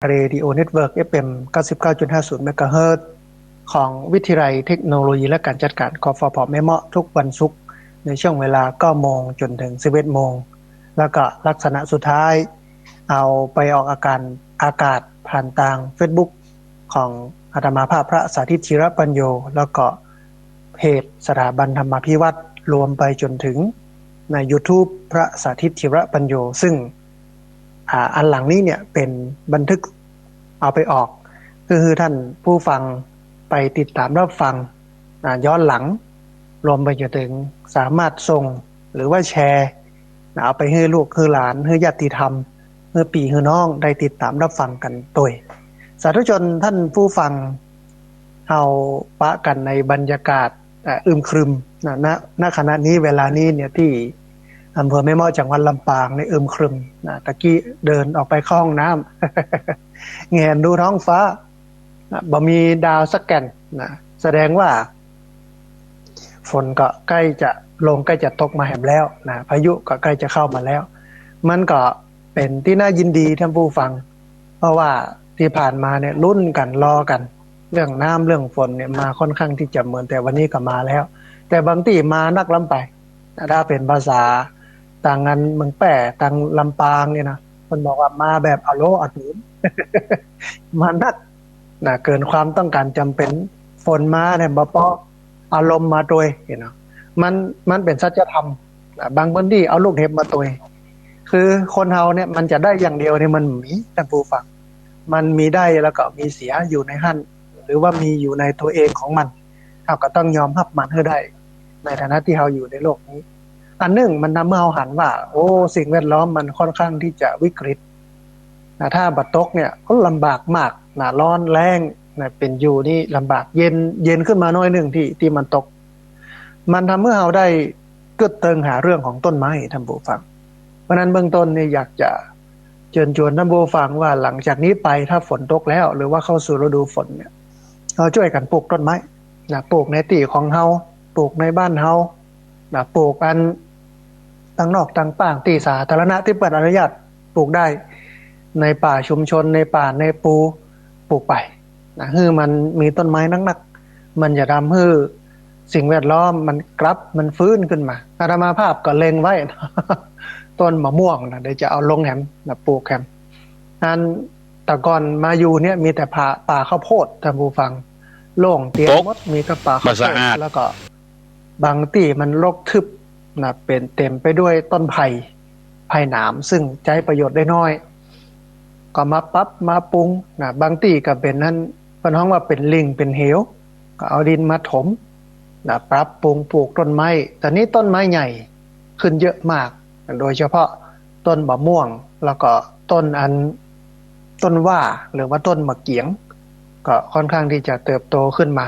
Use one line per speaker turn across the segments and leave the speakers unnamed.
เรดิโอเน็ตเวิร์ก FM 99.50 เมกะเฮิรตซ์ของวิทยาลัยเทคโนโลยีและการจัดการกฟผแม่เมาะทุกวันศุกร์ในช่วงเวลา 9 โมงจนถึง 11 โมง แล้วก็ลักษณะสุดท้ายเอาไปออกอากาศผ่านทาง Facebook ของอาตมาภาพพระสาธิตชิรปัญโยแล้วก็เพจสถาบันธรรมาภิวัตน์รวมไปจนถึงใน YouTube พระสาธิตชิรปัญโยซึ่งอันหลังนี้เนี่ยเป็นบันทึกเอาไปออกคือท่านผู้ฟังไปติดตามรับฟังย้อนหลังรวมไปจนถึงสามารถส่งหรือว่าแชร์เอาไปให้ลูกให้หลานให้ญาติธรรมให้พี่ให้น้องได้ติดตามรับฟังกันโดยสาธุชนท่านผู้ฟังเฮาปะกันในบรรยากาศอึมครึมณขณะนี้เวลานี้เนี่ยที่อำเภอแม่เมาะจังหวัดลำปางในอึมครึมตะกี้เดินออกไปเข้าห้องน้ำ แงนดูท้องฟ้าบ่มีดาวสักแก่นแสดงว่าฝนก็ใกล้จะลงใกล้จะตกมาแหมแล้วพายุก็ใกล้จะเข้ามาแล้วมันก็เป็นที่น่ายินดีท่านผู้ฟังเพราะว่าที่ผ่านมาเนี่ยลุ้นกันรอกันเรื่องน้ำเรื่องฝนเนี่ยมาค่อนข้างที่จะเหมือนแต่วันนี้ก็มาแล้วแต่บางที่มานักล้ำไปถ้าเป็นภาษาต่างกันเมืองแป่ต่างลำปางเนี่ยนะคนบอกว่ามาแบบอโลอตูน มานักเกินความต้องการจำเป็นฝนมาเนี่ยบ่พออารมณ์มาโดยมันเป็นสัจธรรมบางพื้นที่เอาลูกเห็บมาตัวคือคนเฮาเนี่ยมันจะได้อย่างเดียวเนี่ยมันมีท่านผู้ฟังมันมีได้แล้วก็มีเสียอยู่ในหั่นหรือว่ามีอยู่ในตัวเองของมันเฮาก็ต้องยอมรับมันให้ได้ในฐานะที่เฮาอยู่ในโลกนี้อันหนึ่งมันทำให้เฮาหันว่าโอ้สิ่งแวดล้อมมันค่อนข้างที่จะวิกฤตถ้าบัดตกเนี่ยก็ลำบากมากร้อนแรงเป็นอยู่นี่ลำบากเย็นขึ้นมาหน่อยหนึ่งที่มันตกมันทำให้เราได้กึดเติงหาเรื่องของต้นไม้ท่านผู้ฟังเพราะนั้นเบื้องต้นนี่อยากจะเชิญชวนท่านผู้ฟังว่าหลังจากนี้ไปถ้าฝนตกแล้วหรือว่าเข้าสู่ฤดูฝนเนี่ยเราช่วยกันปลูกต้นไม้ปลูกในที่ของเฮาปลูกในบ้านเฮาปลูกอันตั้งนอกตั้งป่างที่สาธารณะที่เปิดอนุญาตปลูกได้ในป่าชุมชนในป่าในปูปลูกไปคือมันมีต้นไม้นักๆมันจะทำให้สิ่งแวดล้อมมันกลับมันฟื้นขึ้นมาอาตมาภาพก็เล็งไว้ ต้นมะม่วงเดี๋ยวจะเอาลงแหมปลูกแหมอันแต่ก่อนมาอยู่เนี่ยมีแต่ป่าข้าวโพดท่านผู้ฟังโล่งเตียนมดมีแต่ป่าข้าวโพดแล้วก็บางที่มันรกทึบเป็นเต็มไปด้วยต้นไผ่หนามซึ่งใช้ประโยชน์ได้น้อยก็มาปรับมาปรุงบางที่ก็เป็นนั้นเพิ่นฮ้องว่าเป็นลิงเป็นเหวก็เอาดินมาถมปรับปรุงปลูกต้นไม้แต่นี้ต้นไม้ใหญ่ขึ้นเยอะมากโดยเฉพาะต้นมะม่วงแล้วก็ต้นว่าหรือว่าต้นมะเกียงก็ค่อนข้างที่จะเติบโตขึ้นมา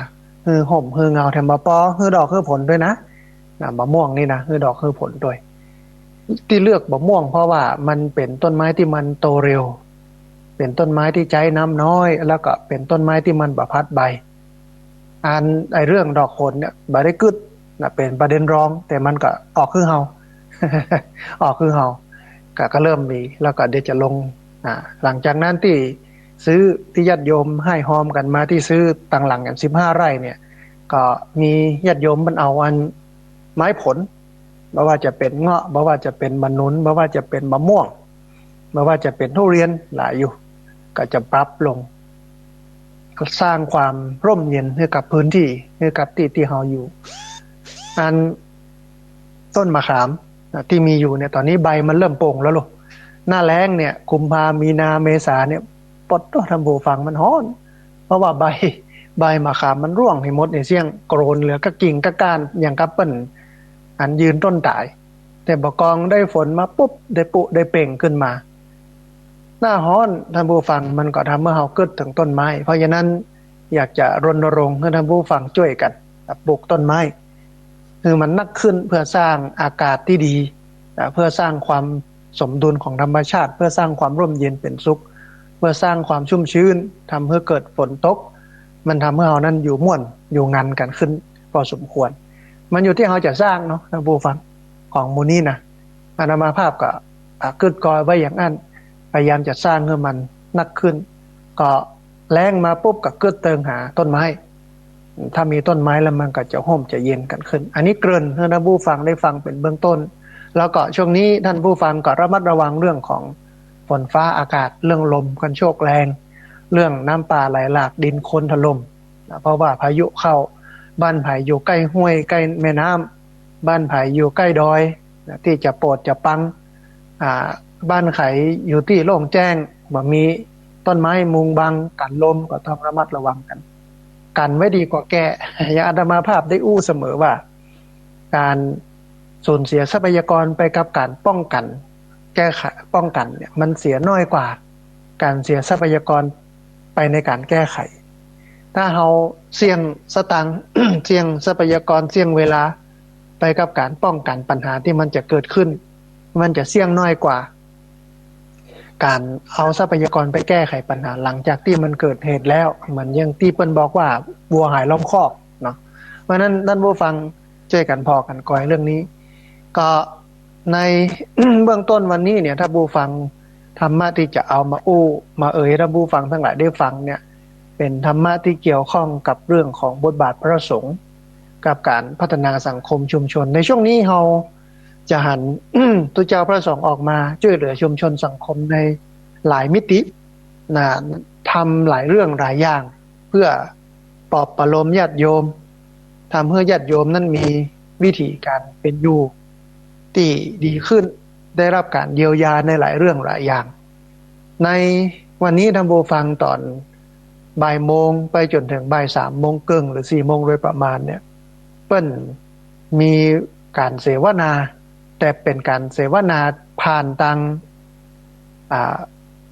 ห่มเงาแถมปอดอกผลด้วยนะมะม่วงนี่นะดอกผลด้วยที่เลือกมะม่วงเพราะว่ามันเป็นต้นไม้ที่มันโตเร็วเป็นต้นไม้ที่ใช้น้ำน้อยแล้วก็เป็นต้นไม้ที่มันบ่พัดใบเรื่องดอกผลเนี่ยบ่ได้กึดเป็นประเด็นรองแต่มันก็ออกคือเฮา ออกคือเฮาก็เริ่มมีแล้วก็เดี๋ยวจะลงหลังจากนั้นที่ซื้อที่ญาติโยมให้หอมกันมาที่ซื้อต่างหลังกัน15 ไร่เนี่ยก็มีญาติโยมมันเอาไม้ผลไม่ว่าจะเป็นเงาะไม่ว่าจะเป็นมะนุนไม่ว่าจะเป็นมะม่วงไม่ว่าจะเป็นทุเรียนหลายอยู่ก็จะปรับลงก็สร้างความร่มเย็นให้กับพื้นที่ให้กับที่เฮาอยู่ต้นมะขามที่มีอยู่เนี่ยตอนนี้ใบมันเริ่มโป่งแล้วลูกหน้าแล้งเนี่ยกุมภามีนาเมษาเนี่ยปดทำโบฟังมันฮ้อนเพราะว่าใบมะขามมันร่วงให้หมดในเสี่ยงโกรนเหลือก็กิ่งก็ก้านอย่างกับเปิ้นยืนต้นตายแต่บ่กองได้ฝนมาปุ๊บได้ปุได้เป่งขึ้นมาหน้าฮ้อนท่านผู้ฟังมันก็ทำให้เฮาเกิดถึงต้นไม้เพราะฉะนั้นอยากจะรณรงค์ให้ท่านผู้ฟังช่วยกันปลูกต้นไม้คือมันนักขึ้นเพื่อสร้างอากาศที่ดีเพื่อสร้างความสมดุลของธรรมชาติเพื่อสร้างความร่มเย็นเป็นสุขเพื่อสร้างความชุ่มชื้นทำให้เกิดฝนตกมันทำให้เรานั้นอยู่ม่วนอยู่งันกันขึ้นพอสมควรมันอยู่ที่เราจะสร้างเนาะท่านผู้ฟังของมูนี่นะอาตมาภาพก็กึดกอยไว้อย่างนั้นพยายามจะสร้างให้มันนักขึ้น ก็แล้งมาปุ๊บก็เกิดเติงหาต้นไม้ถ้ามีต้นไม้แล้วมันก็จะห่มจะเย็นกันขึ้นอันนี้เกริ่นให้ท่านผู้ฟังได้ฟังเป็นเบื้องต้นแล้วก็ช่วงนี้ท่านผู้ฟังก็ระมัดระวังเรื่องของฝนฟ้าอากาศเรื่องลมกันโชกแรงเรื่องน้ำป่าไหลหลากดินโคลนถล่มเพราะว่าพายุเข้าบ้านไผ่อยู่ใกล้ห้วยใกล้แม่น้ำบ้านไผ่อยู่ใกล้ดอยที่จะโปรดจะปังบ้านไขอยู่ที่โล่งแจ้งบ่มีต้นไม้มุงบังกันลมก็ต้องระมัดระวังกันไว้ดีกว่าแก้อย่างอาตมาภาพได้อู้เสมอว่าการสูญเสียทรัพยากรไปกับการป้องกันแก้ไขป้องกันเนี่ยมันเสียน้อยกว่าการเสียทรัพยากรไปในการแก้ไขถ้าเราเสี่ยงสตังค์ เสี่ยงทรัพยากรเสี่ยงเวลาไปกับการป้องกันปัญหาที่มันจะเกิดขึ้นมันจะเสี่ยงน้อยกว่าการเอาทรัพยากรไปแก้ไขปัญหาหลังจากที่มันเกิดเหตุแล้วเหมือนอย่างที่เปิ้นบอกว่าวัวหายล้อมคอกเนาะเพราะนั้นท่านผู้ฟังช่วยกันพอกันกอยเรื่องนี้ก็ใน เบื้องต้นวันนี้เนี่ยถ้าผู้ฟังธรรมะที่จะเอามาอู้มาท่านผู้ฟังทั้งหลายได้ฟังเนี่ยเป็นธรรมะที่เกี่ยวข้องกับเรื่องของบทบาทพระสงฆ์กับการพัฒนาสังคมชุมชนในช่วงนี้เราจะหัน ตุเจ้าพระสงฆ์ออกมาช่วยเหลือชุมชนสังคมในหลายมิตินะทำหลายเรื่องหลายอย่างเพื่อปลอบประโลมญาติโยมทำให้ญาติโยมนั้นมีวิธีการเป็นอยู่ที่ดีขึ้นได้รับการเยียวยาในหลายเรื่องหลายอย่างในวันนี้ท่านผู้ฟังตอนบ่ายโมงไปจนถึงบ่าย3 โมงครึ่งหรือ4 โมงโดยประมาณเนี่ยเปิ้นมีการเสวนาแต่เป็นการเสวนาผ่านทาง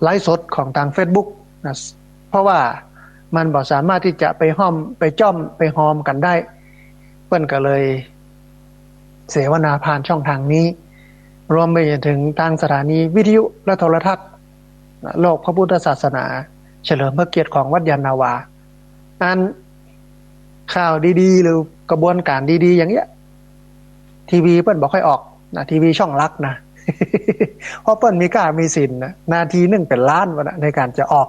ไลฟ์สดของทาง Facebook นะเพราะว่ามันบ่สามารถที่จะไปห้อมไปจ้อมไปหอมกันได้เปิ้นก็เลยเสวนาผ่านช่องทางนี้รวมไปถึงทางสถานีวิทยุและโทรทัศน์โลกพระพุทธศาสนาเฉลิมพระเกียรติของวัดยานนาวาอันข่าวดีๆหรือกระบวนการดีๆอย่างเงี้ยทีวีเปิ้นบ่ค่อยออกนะทีวีช่องลักนะ เพราะเปิ้นมีกล้ามีสินนะนาทีนึงเป็นล้านวะนะในการจะออก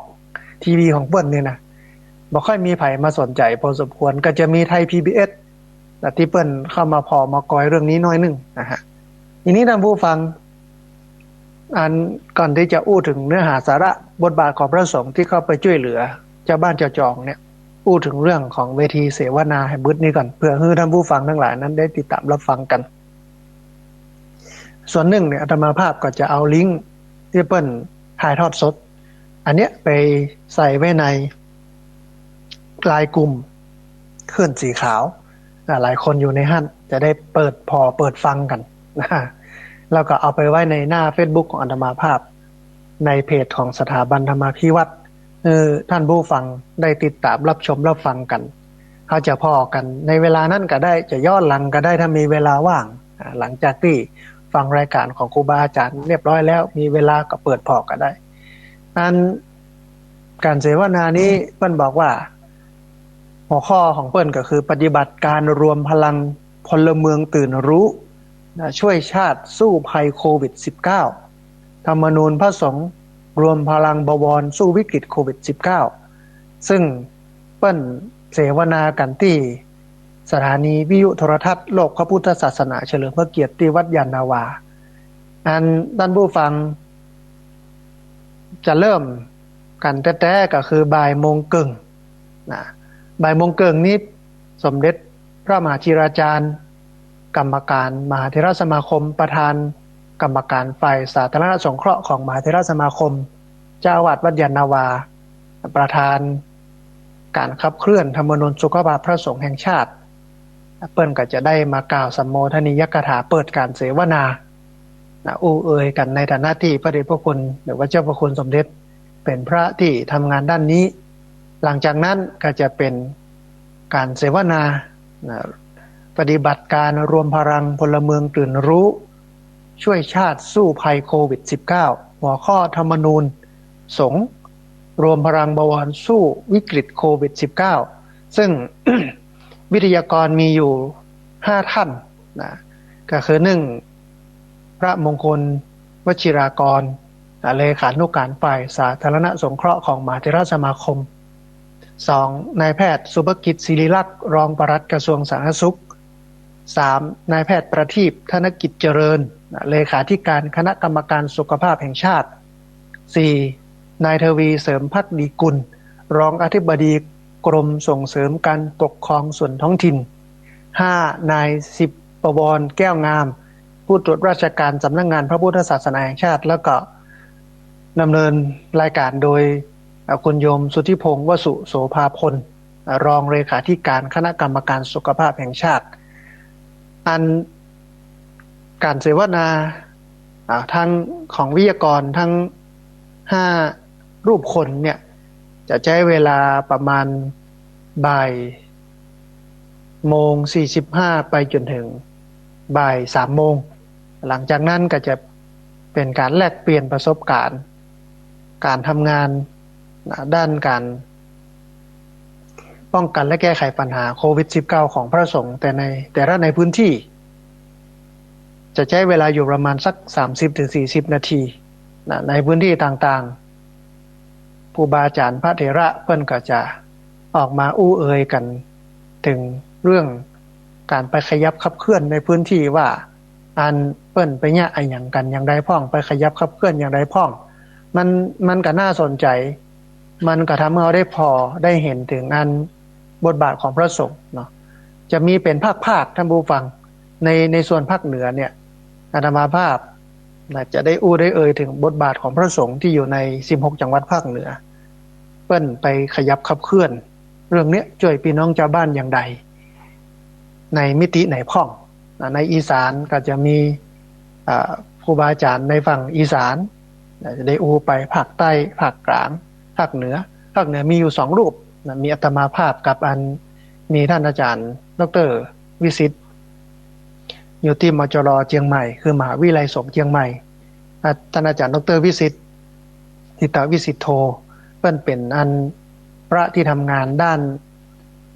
ทีวีของเปิ้นนี่นะบ่ค่อยมีไผมาสนใจพอสมควรก็จะมีไทย PBS นะที่เปิ้นเข้ามาพอมากอยเรื่องนี้น้อยนึงนะฮะทีนี้ท่านผู้ฟังอันก่อนที่จะอู้ถึงเนื้อหาสาระบทบาทของพระสงฆ์ที่เข้าไปช่วยเหลือเจ้าบ้านเจ้าจองเนี่ยอู้ถึงเรื่องของเวทีเสวนาให้บึ้ดนี้ก่อนเพื่อให้ท่านผู้ฟังทั้งหลายนั้นได้ติดตามรับฟังกันส่วนหนึ่งเนี่ยอาตมาภาพก็จะเอาลิงก์ที่เปิ้นถ่ายทอดสดอันเนี้ยไปใส่ไว้ในไลน์กลุ่มเคลื่อนสีขาวหลายคนอยู่ในหั่นจะได้เปิดฟังกันนะแล้วก็เอาไปไว้ในหน้า Facebook ของอาตมาภาพในเพจของสถาบันธรรมาภิวัตรท่านผู้ฟังได้ติดตามรับชมรับฟังกันเขาจะพอกันในเวลานั้นก็ได้จะย้อนหลังก็ได้ถ้ามีเวลาว่างหลังจากที่ฟังรายการของครูบาอาจารย์เรียบร้อยแล้วมีเวลาก็เปิดพอก็ได้นั้นการเสวนานี้เปิ้นบอกว่าหัวข้อของเปิ้นก็คือปฏิบัติการรวมพลังพลเมืองตื่นรู้ช่วยชาติสู้ภัยโควิด -19 ธรรมนูญพระสงฆ์รวมพลังบวรสู้วิกฤตโควิด -19 ซึ่งเปิ้นเสวนากันที่สถานีวิทยุโทรทัศน์โลกพระพุทธศาสนาเฉลิมพระเกียรติที่วัดยานนาวาอันท่านผู้ฟังจะเริ่มกันแท้ๆก็คือบ่ายโมงครึ่งนะบ่ายโมงครึ่งนี้สมเด็จพระมหาจิราจารย์กรรมการมหาเถรสมาคมประธานกรรมการฝ่ายสาธารณสงเคราะห์ของมหาเถรสมาคมเจ้าอาวาสวัดยานนาวาประธานการขับเคลื่อนธรรมนูญสุขภาพพระสงฆ์แห่งชาติเปิ้นก็จะได้มากล่าวสัมโมทนียกถาเปิดการเสวนาอู้กันในฐานะที่พระเดชพระคุณหรือว่าเจ้าพระคุณสมเด็จเป็นพระที่ทำงานด้านนี้หลังจากนั้นก็จะเป็นการเสวนาปฏิบัติการรวมพลังพลเมืองตื่นรู้ช่วยชาติสู้ภัยโควิด -19 หัวข้อธรรมนูญสงฆ์รวมพลังบวรสู้วิกฤตโควิด -19 ซึ่ง วิทยากรมีอยู่5ท่านนะก็คือ1พระมงคลวชิรากร เลขานุการฝ่ายสาธารณสงเคราะห์ของมหาเถรสมาคม2นายแพทย์สุภกิจศิริลักษณ์รองปลัดกระทรวงสาธารณสุข3นายแพทย์ประทีปธนกิจเจริญเลขาธิการคณะกรรมการสุขภาพแห่งชาติ4นายทวีเสริมภักดีกุลรองอธิบดีกรมส่งเสริมการปกครองส่วนท้องถิ่น5นายสิบประวรแก้วงามผู้ตรวจราชการสำนักงานพระพุทธศาสนาแห่งชาติแล้วก็ดำเนินรายการโดยคุณโยมสุทธิพงศ์วสุโสภาพลรองเลขาธิการคณะกรรมการสุขภาพแห่งชาติอันการเสวนาทั้งของวิทยากรทั้ง5รูปคนเนี่ยจะใช้เวลาประมาณบ่ายโมง45ไปจนถึงบ่าย3โมงหลังจากนั้นก็จะเป็นการแลกเปลี่ยนประสบการณ์การทำงานด้านการป้องกันและแก้ไขปัญหาโควิด -19 ของพระสงฆ์แต่ละในพื้นที่จะใช้เวลาอยู่ประมาณสัก 30-40 นาทีในพื้นที่ต่างๆผู้บาอาจารย์พระเถระเพิ่นก็จะออกมาอู้เอ่ยกันถึงเรื่องการไปขยับขับเคลื่อนในพื้นที่ว่าอันเปิ้นไปเนี่ยอะไรอย่างกันอย่างใดพ้องไปขยับขับเคลื่อนอย่างใดพ้องมันก็น่าสนใจมันก็ทำให้เราได้พอได้เห็นถึงอันบทบาทของพระสงฆ์เนาะจะมีเป็นภาคท่านผู้ฟังในส่วนภาคเหนือเนี่ยอาตมาภาพจะได้อู้ได้เอ่ยถึงบทบาทของพระสงฆ์ที่อยู่ใน16จังหวัดภาคเหนือเปิ้นไปขยับขับเคลื่อนเรื่องนี้ช่วยพี่น้องชาวบ้านอย่างใดในมิติไหนพ้องในอีสานก็จะมีครูบาอาจารย์ในฝั่งอีสานจะได้อู้ไปภาคใต้ภาคกลางภาคเหนือมีอยู่2รูปมีอาตมาภาพกับอันมีท่านอาจารย์ดร.วิสิทธิ์อยู่ที่มจร.เชียงใหม่คือมหาวิทยาลัยสงฆ์เชียงใหม่ท่านอาจารย์ดร.วิสิทธิ์ทิตวิสิทธโธเป็นอันพระที่ทำงานด้าน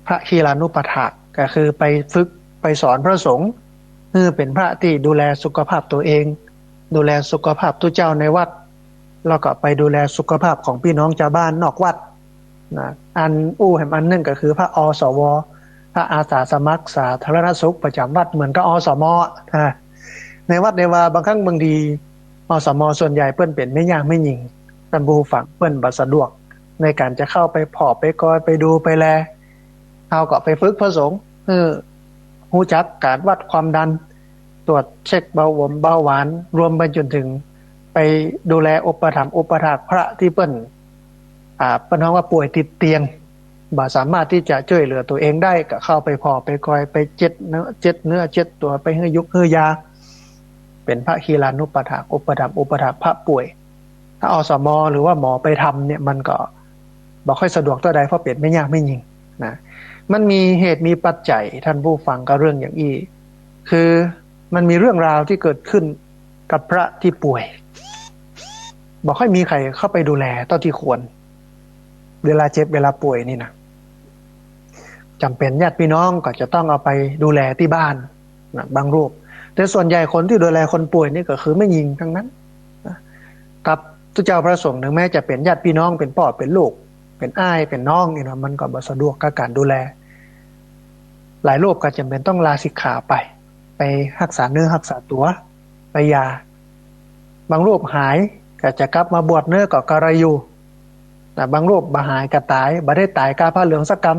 พระคีลานุปถากก็คือไปฝึกไปสอนพระสงฆ์เป็นพระที่ดูแลสุขภาพตัวเองดูแลสุขภาพทุกเจ้าในวัดแล้วก็ไปดูแลสุขภาพของพี่น้องชาวบ้านนอกวัดนะอันแห่งอันนึงก็คือพระอสวพระอาสาสมัครสาธารณสุขประจำวัดเหมือนกับอสมในวัดในวาบางครั้งบางทีอสมส่วนใหญ่เปิ้นเป็นไม่ยากไม่หยิ่งท่านผู้ฟังเปิ้นบ่สะดวกในการจะเข้าไปพอไปกอยไปดูไปแลเอาก็ไปฝึกพระสงฆ์ฮู้จักการวัดความดันตรวจเช็คเบาหวานรวมไปจนถึงไปดูแลอุปถัมภ์อุปถากพระที่เปิ้นว่าป่วยติดเตียงบ่สามารถที่จะช่วยเหลือตัวเองได้ก็เข้าไปพอไปคอยไปเจ็ดเนื้อเจ็ดตัวไปให้ยุกให้ยาเป็นพระคีลานุปถากอุปถัมภ์อุปถากพระป่วยถ้าอสมหรือว่าหมอไปทำเนี่ยมันก็บ่ค่อยสะดวกตัวใดเพราะเป็นไม่ยากไม่ยิ่งนะมันมีเหตุมีปัจจัยท่านผู้ฟังก็เรื่องอย่างนี้คือมันมีเรื่องราวที่เกิดขึ้นกับพระที่ป่วยบ่ค่อยมีใครเข้าไปดูแลเท่าที่ควรเวลาเจ็บเวลาป่วยนี่นะจำเป็นญาติพี่น้องก็จะต้องเอาไปดูแลที่บ้านนะบางรูปแต่ส่วนใหญ่คนที่ดูแลคนป่วยนี่ก็คือไม่ยิงทั้งนั้นนะกับทุกเจ้าพระสงฆ์ถึงแม้จะเป็นญาติพี่น้องเป็นพ่อเป็นลูกเป็นอ้ายเป็นน้องนี่นะมันก็บ่สะดวกกับการดูแลหลายรูปก็จำเป็นต้องลาสิกขาไปรักษาเนื้อรักษาตัวไปยาบางรูปหายก็จะกลับมาบวชเนื้อก็กระไรอยู่แต่บางรูปบ่หายก็ตายบ่ได้ตายกาผ้าเหลืองสักกรรม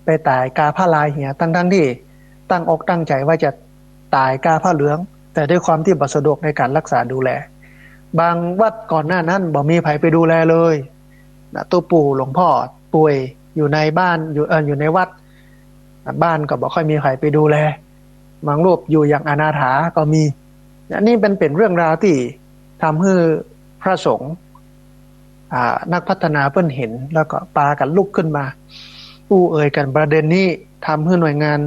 ไปตายกาผ้าลายเหี่ยทั้งที่ตั้งอกตั้งใจว่าจะตายกาผ้าเหลืองแต่ด้วยความที่บ่สะดวกในการรักษาดูแลบางวัดก่อนหน้านั้นบ่มีใครไปดูแลเลยตัวปู่หลวงพ่อป่วยอยู่ในบ้านอยู่ในวัดบ้านก็บ่ค่อยมีใครไปดูแลบางรูปอยู่อย่างอนาถาก็มีนี่เป็นเรื่องราวที่ทำให้พระสงฆ์นักพัฒนาเพิ่นเห็นแล้วก็ปากันลุกขึ้นมาอู้เอ่ยกันประเด็นนี้ทำให้หน่วยงาน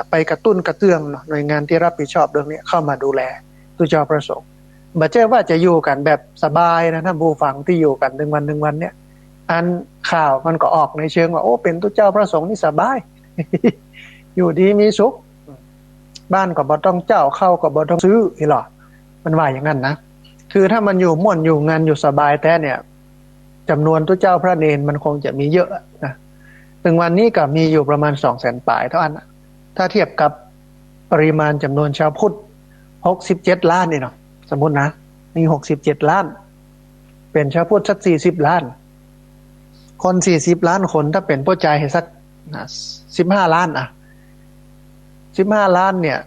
ไปกระตุ้นกระเตื้องหน่วยงานที่รับผิดชอบเรื่องนี้เข้ามาดูแลตุเจ้าพระสงฆ์บ่ใช่ว่าจะอยู่กันแบบสบายนะท่านผู้ฟังที่อยู่กัน1 วันเนี่ยอันข่าวมันก็ออกในเชิงว่าโอ้เป็นตุเจ้าพระสงฆ์นี่สบาย อยู่ดีมีสุขบ้านก็บ่ต้องเจ้าเข้าก็บ่ต้องซื้ออีหรอมันว่าอย่างนั้นนะ คือถ้ามันอยู่ม่วนอยู่งานอยู่สบายแต่เนี่ยจำนวนตัวเจ้าพระเนนมันคงจะมีเยอะนะถึงวันนี้ก็มีอยู่ประมาณ200,000ป่ายเท่านั้นถ้าเทียบกับปริมาณจำนวนชาวพุทธ67 ล้านนี่เนาะสมมตินะมี67 ล้านเป็นชาวพุทธสัก40 ล้านคน40 ล้านคนถ้าเป็นผู้ใจให้สัก15 ล้าน15 ล้านเนี่ย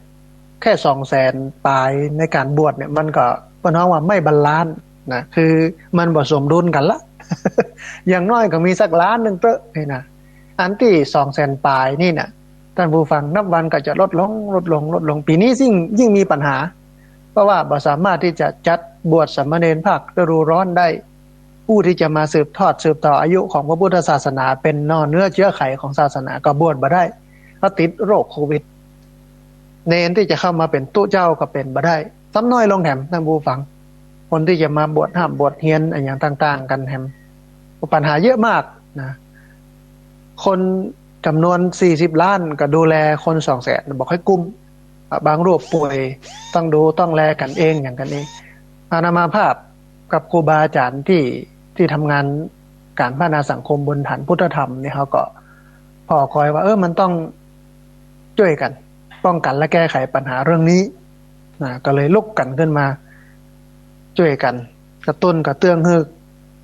แค่200,000ป่ายในการบวชเนี่ยมันก็ปน้องว่าไม่บาลานซ์นะคือมันผสมดุลกันละ อย่างน้อยก็มีสัก1 ล้านเตอะนี่นะอันที่200,000ป่ายนี่นะท่านผู้ฟังนับวันก็จะลดลงปีนี้ยิ่งมีปัญหาเพราะว่าบ่สามารถที่จะจัดบวชสามเณรภาคฤดูร้อนได้ผู้ที่จะมาสืบต่ออายุของพระพุทธศาสนาเป็นนอเนื้อเชื้อไขของศาสนาก็บวชบ่ได้เพราะติดโรคโควิดเนนที่จะเข้ามาเป็นตู้เจ้าก็เป็นบ่ได้ซ้ำน้อยลงแถมท่านผู้ฟังคนที่จะมาบวชห้ามบวชเฮียนอย่างต่างๆกันแถมปัญหาเยอะมากนะคนจำนวน40 ล้านก็ดูแลคน200,000บอกให้กุมบางรูปป่วยต้องดูต้องแลกันเองอย่างกันเองอานามาภาพกับครูบาอาจารย์ที่ทำงานการพัฒนาสังคมบนฐานพุทธธรรมเนี่ยเขาก็พอคอยว่ามันต้องช่วยกันป้องกันและแก้ไขปัญหาเรื่องนี้นะก็เลยลุกกันขึ้นมาช่วยกันกระตุ้นกระเตื้องให้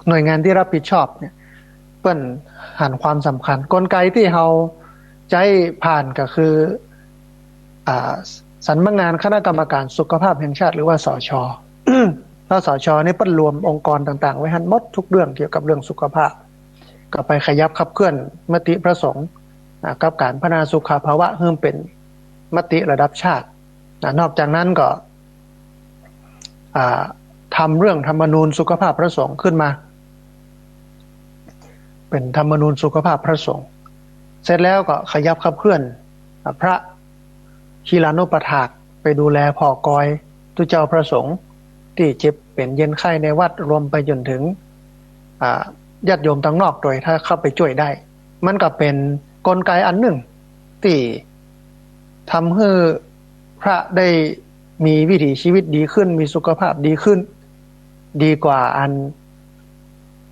หน่วยงานที่รับผิดชอบเนี่ยเปิ้นหันความสำคัญกลไกที่เราใช้ผ่านก็คือสำนักงานคณะกรรมการสุขภาพแห่งชาติหรือว่าสช ถ้าสชนี่เปิ้นรวมองค์กรต่างๆไว้หันหมดทุกเรื่องเกี่ยวกับเรื่องสุขภาพก็ไปขยับขับเคลื่อนมติพระสงฆ์กับการพัฒนาสุขภาวะให้เป็นมติระดับชาตินอกจากนั้นก็ทำเรื่องธรรมนูญสุขภาพพระสงฆ์ขึ้นมาเป็นธรรมนูญสุขภาพพระสงฆ์เสร็จแล้วก็ขยับขับเคลื่อนพระชีลานุปถากไปดูแลพ่อกอยตุเจ้าพระสงฆ์ที่เจ็บเป็นเย็นไข้ในวัดรวมไปจนถึงญาติโยมต่างนอกโดยถ้าเข้าไปช่วยได้มันก็เป็นกลไกอันหนึ่งที่ทำให้พระได้มีวิถีชีวิตดีขึ้นมีสุขภาพดีขึ้นดีกว่าอัน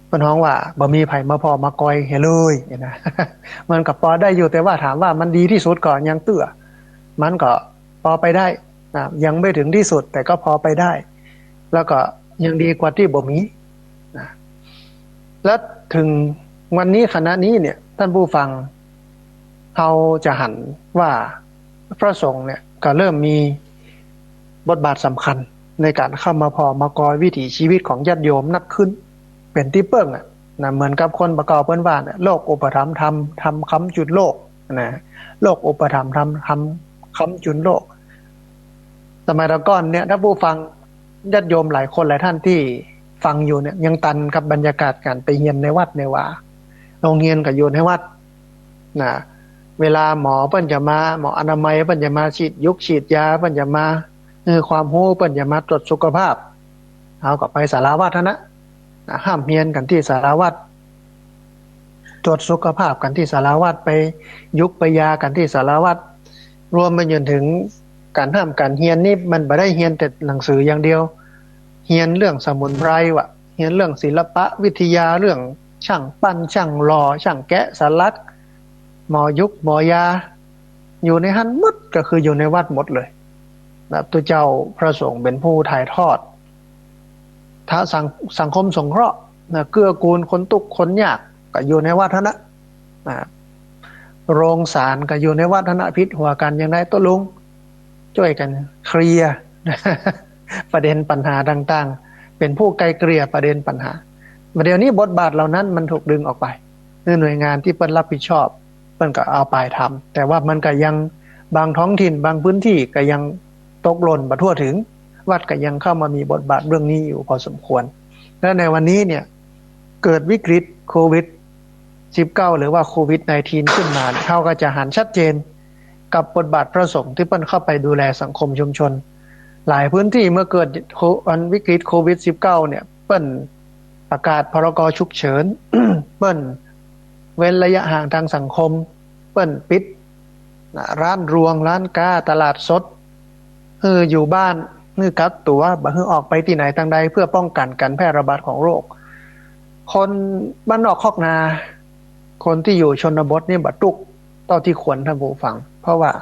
เป็นห้องว่าบ่มีไผมาพอมากอยเฮเลยนะมันก็พอได้อยู่แต่ว่าถามว่ามันดีที่สุดก่อนยังเตื้อมันก็พอไปได้นะยังไม่ถึงที่สุดแต่ก็พอไปได้แล้วก็ยังดีกว่าที่บ่มีนะแล้วถึงวันนี้ขณะนี้เนี่ยท่านผู้ฟังเขาจะหันว่าพระสงฆ์เนี่ยก็เริ่มมีบทบาทสำคัญในการเข้ามาพอมากอยวิถีชีวิตของญาติโยมนักขึ้นเป็นที่เปิ้งนะเหมือนกับคนประกอบเปิ้นว่าเนี่ยโลกอุปถัมภ์ทำค้ำจุนโลกนะโลกอุปถัมภ์ทำค้ำจุนโลกสมัยก่อนเนี่ยถ้าผู้ฟังญาติโยมหลายคนหลายท่านที่ฟังอยู่เนี่ยยังตันกับบรรยากาศการไปเรียนในวัดในวาโรงเรียนก็อยู่ในวัดนะเวลาหมอเปิ้นจะมาหมออนามัยเปิ้นจะมาฉีดยาเปิ้นจะมาความรู้เปิ้นจะมาตรวจสุขภาพเอาก็ไปสารวัตรนะห้ามเรียนกันที่สารวัตรตรวจสุขภาพกันที่สารวัตรไปไปยากันที่สารวัตรรวมไปจนถึงการห้ามการเรียนนี่มันบ่ได้เรียนแต่หนังสืออย่างเดียวเรียนเรื่องสมุนไพรเรียนเรื่องศิลปะวิทยาเรื่องช่างปั้นช่างหล่อช่างแกะสลักหมอหมอยาอยู่ในหันหมดก็คืออยู่ในวัดหมดเลยนะตัวเจ้าพระสงฆ์เป็นผู้ถ่ายทอดถ้าสังคมสงเคราะห์นะเกื้อกูลคนทุกข์คนยากก็อยู่ในวัดนะโรงศาลก็อยู่ในวัดนะพิษหัวกันยังได้ตัวลุงช่วยกันเคลียร์ ประเด็นปัญหาต่างๆเป็นผู้ไกลเกลี่ยประเด็นปัญหาเดี๋ยวนี้บทบาทเหล่านั้นมันถูกดึงออกไปหน่วยงานที่เปิ้นรับผิดชอบเปิ้นก็เอาไปทำแต่ว่ามันก็ยังบางท้องถิ่นบางพื้นที่ก็ยังตกหล่นบ่ทั่วถึงวัดก็ยังเข้ามามีบทบาทเรื่องนี้อยู่พอสมควรและในวันนี้เนี่ยเกิดวิกฤตโควิด19หรือว่าโควิด19ขึ้นมาเขาก็จะหันชัดเจนกับบทบาทพระสงฆ์ที่เปิ้นเข้าไปดูแลสังคมชุมชนหลายพื้นที่เมื่อเกิดวิกฤตโควิด19เนี่ยเปิ้นประกาศพรกฉุกเฉิน เปิ้นเว้นระยะห่างทางสังคมเปิ้นปิดร้านรวงร้านค้าตลาดสดอยู่บ้าน ฮือกักตัวบ่ฮือออกไปที่ไหนทางใดเพื่อป้องกันการแพร่ระบาดของโรคคนบ้านนอกคอกนาคนที่อยู่ชนบทนี่บ่ตุกเท่าที่ควรท่านผู้ฟังเพราะว่า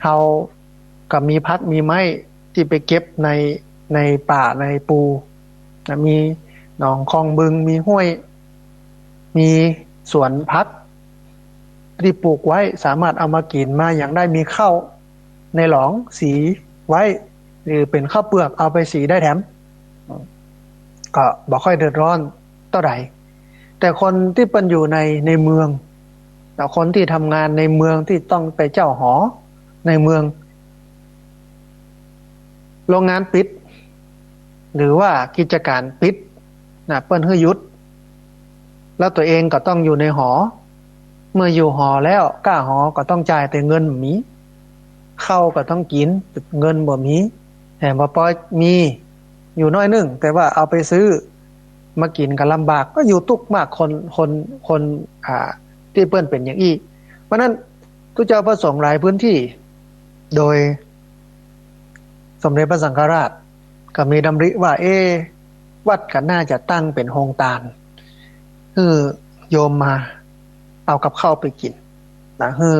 เฮาก็มีพักมีไม้ที่ไปเก็บในป่าในปูมีหนองคลองบึงมีห้วยมีสวนพักที่ปลูกไว้สามารถเอามากินมาอย่างได้มีข้าวในหลองสีไว้หรือเป็นข้าวเปลือกเอาไปสีได้แถมก็บ่ค่อยเดือดร้อนเท่าไหร่แต่คนที่เป็นอยู่ในเมืองแต่คนที่ทำงานในเมืองที่ต้องไปเจ้าหอในเมืองโรงงานปิดหรือว่ากิจการปิดเปิ้นให้หยุดแล้วตัวเองก็ต้องอยู่ในหอเมื่ออยู่หอแล้วก้าหอก็ต้องจ่ายแต่เงินมีเข้าก็ต้องกินเงินบ่มีแถมบ่พอมีอยู่น้อยนึงแต่ว่าเอาไปซื้อมากินก็ลำบากก็อยู่ตุกมากคนที่เปิ้นเป็นอย่างอี้เพราะนั้นทุกเจ้าประสงค์หลายพื้นที่โดยสมเด็จพระสังฆราชก็มีดำริว่าวัดก็น่าจะตั้งเป็นโฮงตาลคือโยมมาเอากับข้าวไปกินนะคือ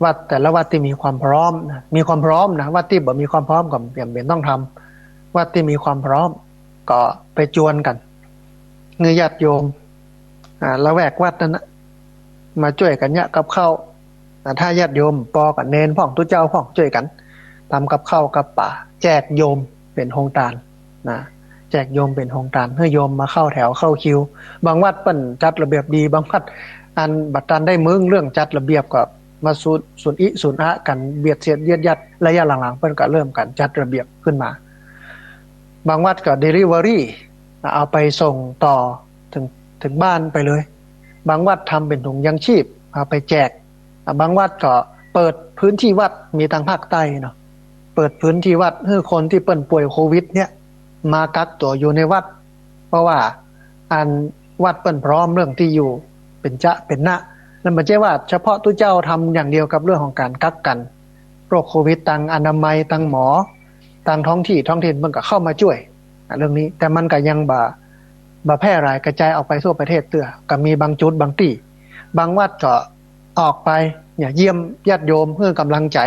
วัดแต่ละวัดที่มีความพร้อมนะมีความพร้อมนะวัดที่บ่มีความพร้อมก็เปลี่ยนเป็นต้องทำวัดที่มีความพร้อมก็ไปจวนกันเงยญาติโยมละแวกวัดนั้นนะมาช่วยกันเนี่ยกับข้าวถ้าญาติโยมปอกับเนนพ่องทุเจ้าพ่องช่วยกันทำกับข้าวกับป่าแจกโยมเป็นโฮงตาลนะแจกโยมเป็นโฮงตาลให้โยมมาเข้าแถวเข้าคิวบางวัดเปิ้นจัดระเบียบดีบางวัดอันบัดตันได้มึงเรื่องจัดระเบียบก็มาศูนย์อิศูนย์อะกันเบียดเสียดเยียดยัดระยะหลังๆเปิ้นก็เริ่มกันจัดระเบียบขึ้นมาบางวัดก็เดลิเวอรี่เอาไปส่งต่อถึงบ้านไปเลยบางวัดทำเป็นถุงยังชีพเอาไปแจกบางวัดก็เปิดพื้นที่วัดมีทางภาคใต้เนาะเปิดพื้นที่วัดให้คนที่เปิ้นป่วยโควิดเนี่ยมากักตัวอยู่ในวัดเพราะว่าอันวัดเปิ้นพร้อมเรื่องที่อยู่เป็นจะเป็นนะนั่นไม่ใช่ว่าเฉพาะตู้เจ้าทำอย่างเดียวกับเรื่องของการกักกันโรคโควิดตังอนามัยตังหมอตังท้องถิ่นมันก็เข้ามาช่วยเรื่องนี้แต่มันก็ยังบ่แพร่หลายกระจายออกไปทั่วประเทศเตื้อก็มีบางจุดบางที่บางวัดก็ออกไปเนี่ยเยี่ยมญาติโยมเพื่อกำลังใจ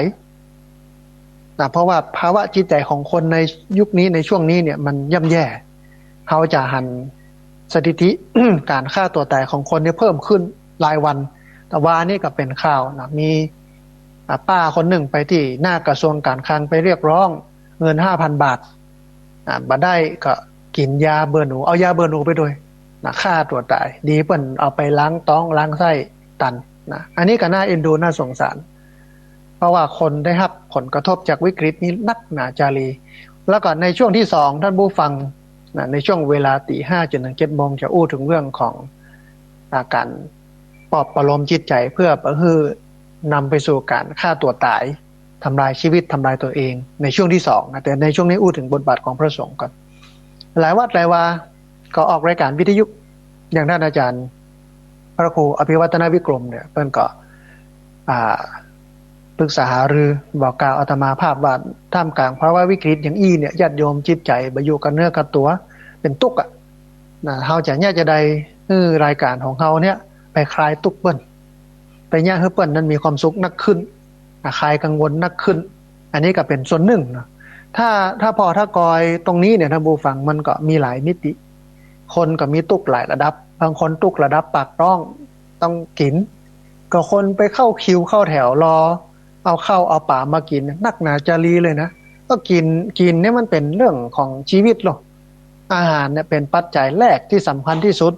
เพราะว่าภาวะจิตใจของคนในยุคนี้ในช่วงนี้เนี่ยมันย่ำแย่เขาจะหันสถิติ การฆ่าตัวตายของคนเนี่ยเพิ่มขึ้นรายวันแต่ว่านี่ก็เป็นข่าวนะมีป้าคนหนึ่งไปที่หน้ากระทรวงการคลังไปเรียกร้องเงิน 5,000 บาทบ่ได้ก็กินยาเบื่อหนูเอายาเบื่อหนูไปด้วยนะฆ่าตัวตายดีเปิ้นเอาไปล้างท้องล้างไส้ตันนะอันนี้ก็น่าเอ็นดูน่าสงสารเพราะว่าคนได้รับผลกระทบจากวิกฤตนี้นักหนาจารีแล้วก็ในช่วงที่2ท่านผู้ฟังนะในช่วงเวลา 5:00 จนถึง 7:00 นจะอู้ถึงเรื่องของอาการปลอบประโลมจิตใจเพื่อนำไปสู่การฆ่าตัวตายทำลายชีวิตทำลายตัวเองในช่วงที่2นะแต่ในช่วงนี้อู้ถึงบทบาทของพระสงฆ์ก่อนหลายวัดหลายวาก็ออกรายการวิทยุอย่างท่านอาจารย์พระครูอภิวัฒนวิกรมเนี่ยเพิ่นก็ปรึกษาหารือบอกกล่าวอาตมาภาพว่าท่ามกลางภาวะวิกฤตอย่างอี้เนี่ยญาติโยมจิตใจบ่อยู่กันเนื้อกันตัวเป็นตุกอ่ะนะเฮาจะเนี่ยจะได้รายการของเฮาเนี่ยไปคลายตุกเปิ้นไปเนี่ยให้เปิ้นนั้นมีความสุขนักขึ้นคลายกังวลนักขึ้นอันนี้ก็เป็นส่วนหนึ่งนะถ้าพอถ้ากอยตรงนี้เนี่ยท่านผู้ฟังมันก็มีหลายมิติคนก็มีตุกหลายระดับบางคนตุกระดับปากท้องต้องกินก็คนไปเข้าคิวเข้าแถวรอเอาข้าวเอาป่ามากินนักหนาจารีเลยนะก็กินเนี่ยมันเป็นเรื่องของชีวิตหรอกอาหารเนี่ยเป็นปัจจัยแรกที่สำคัญที่สุด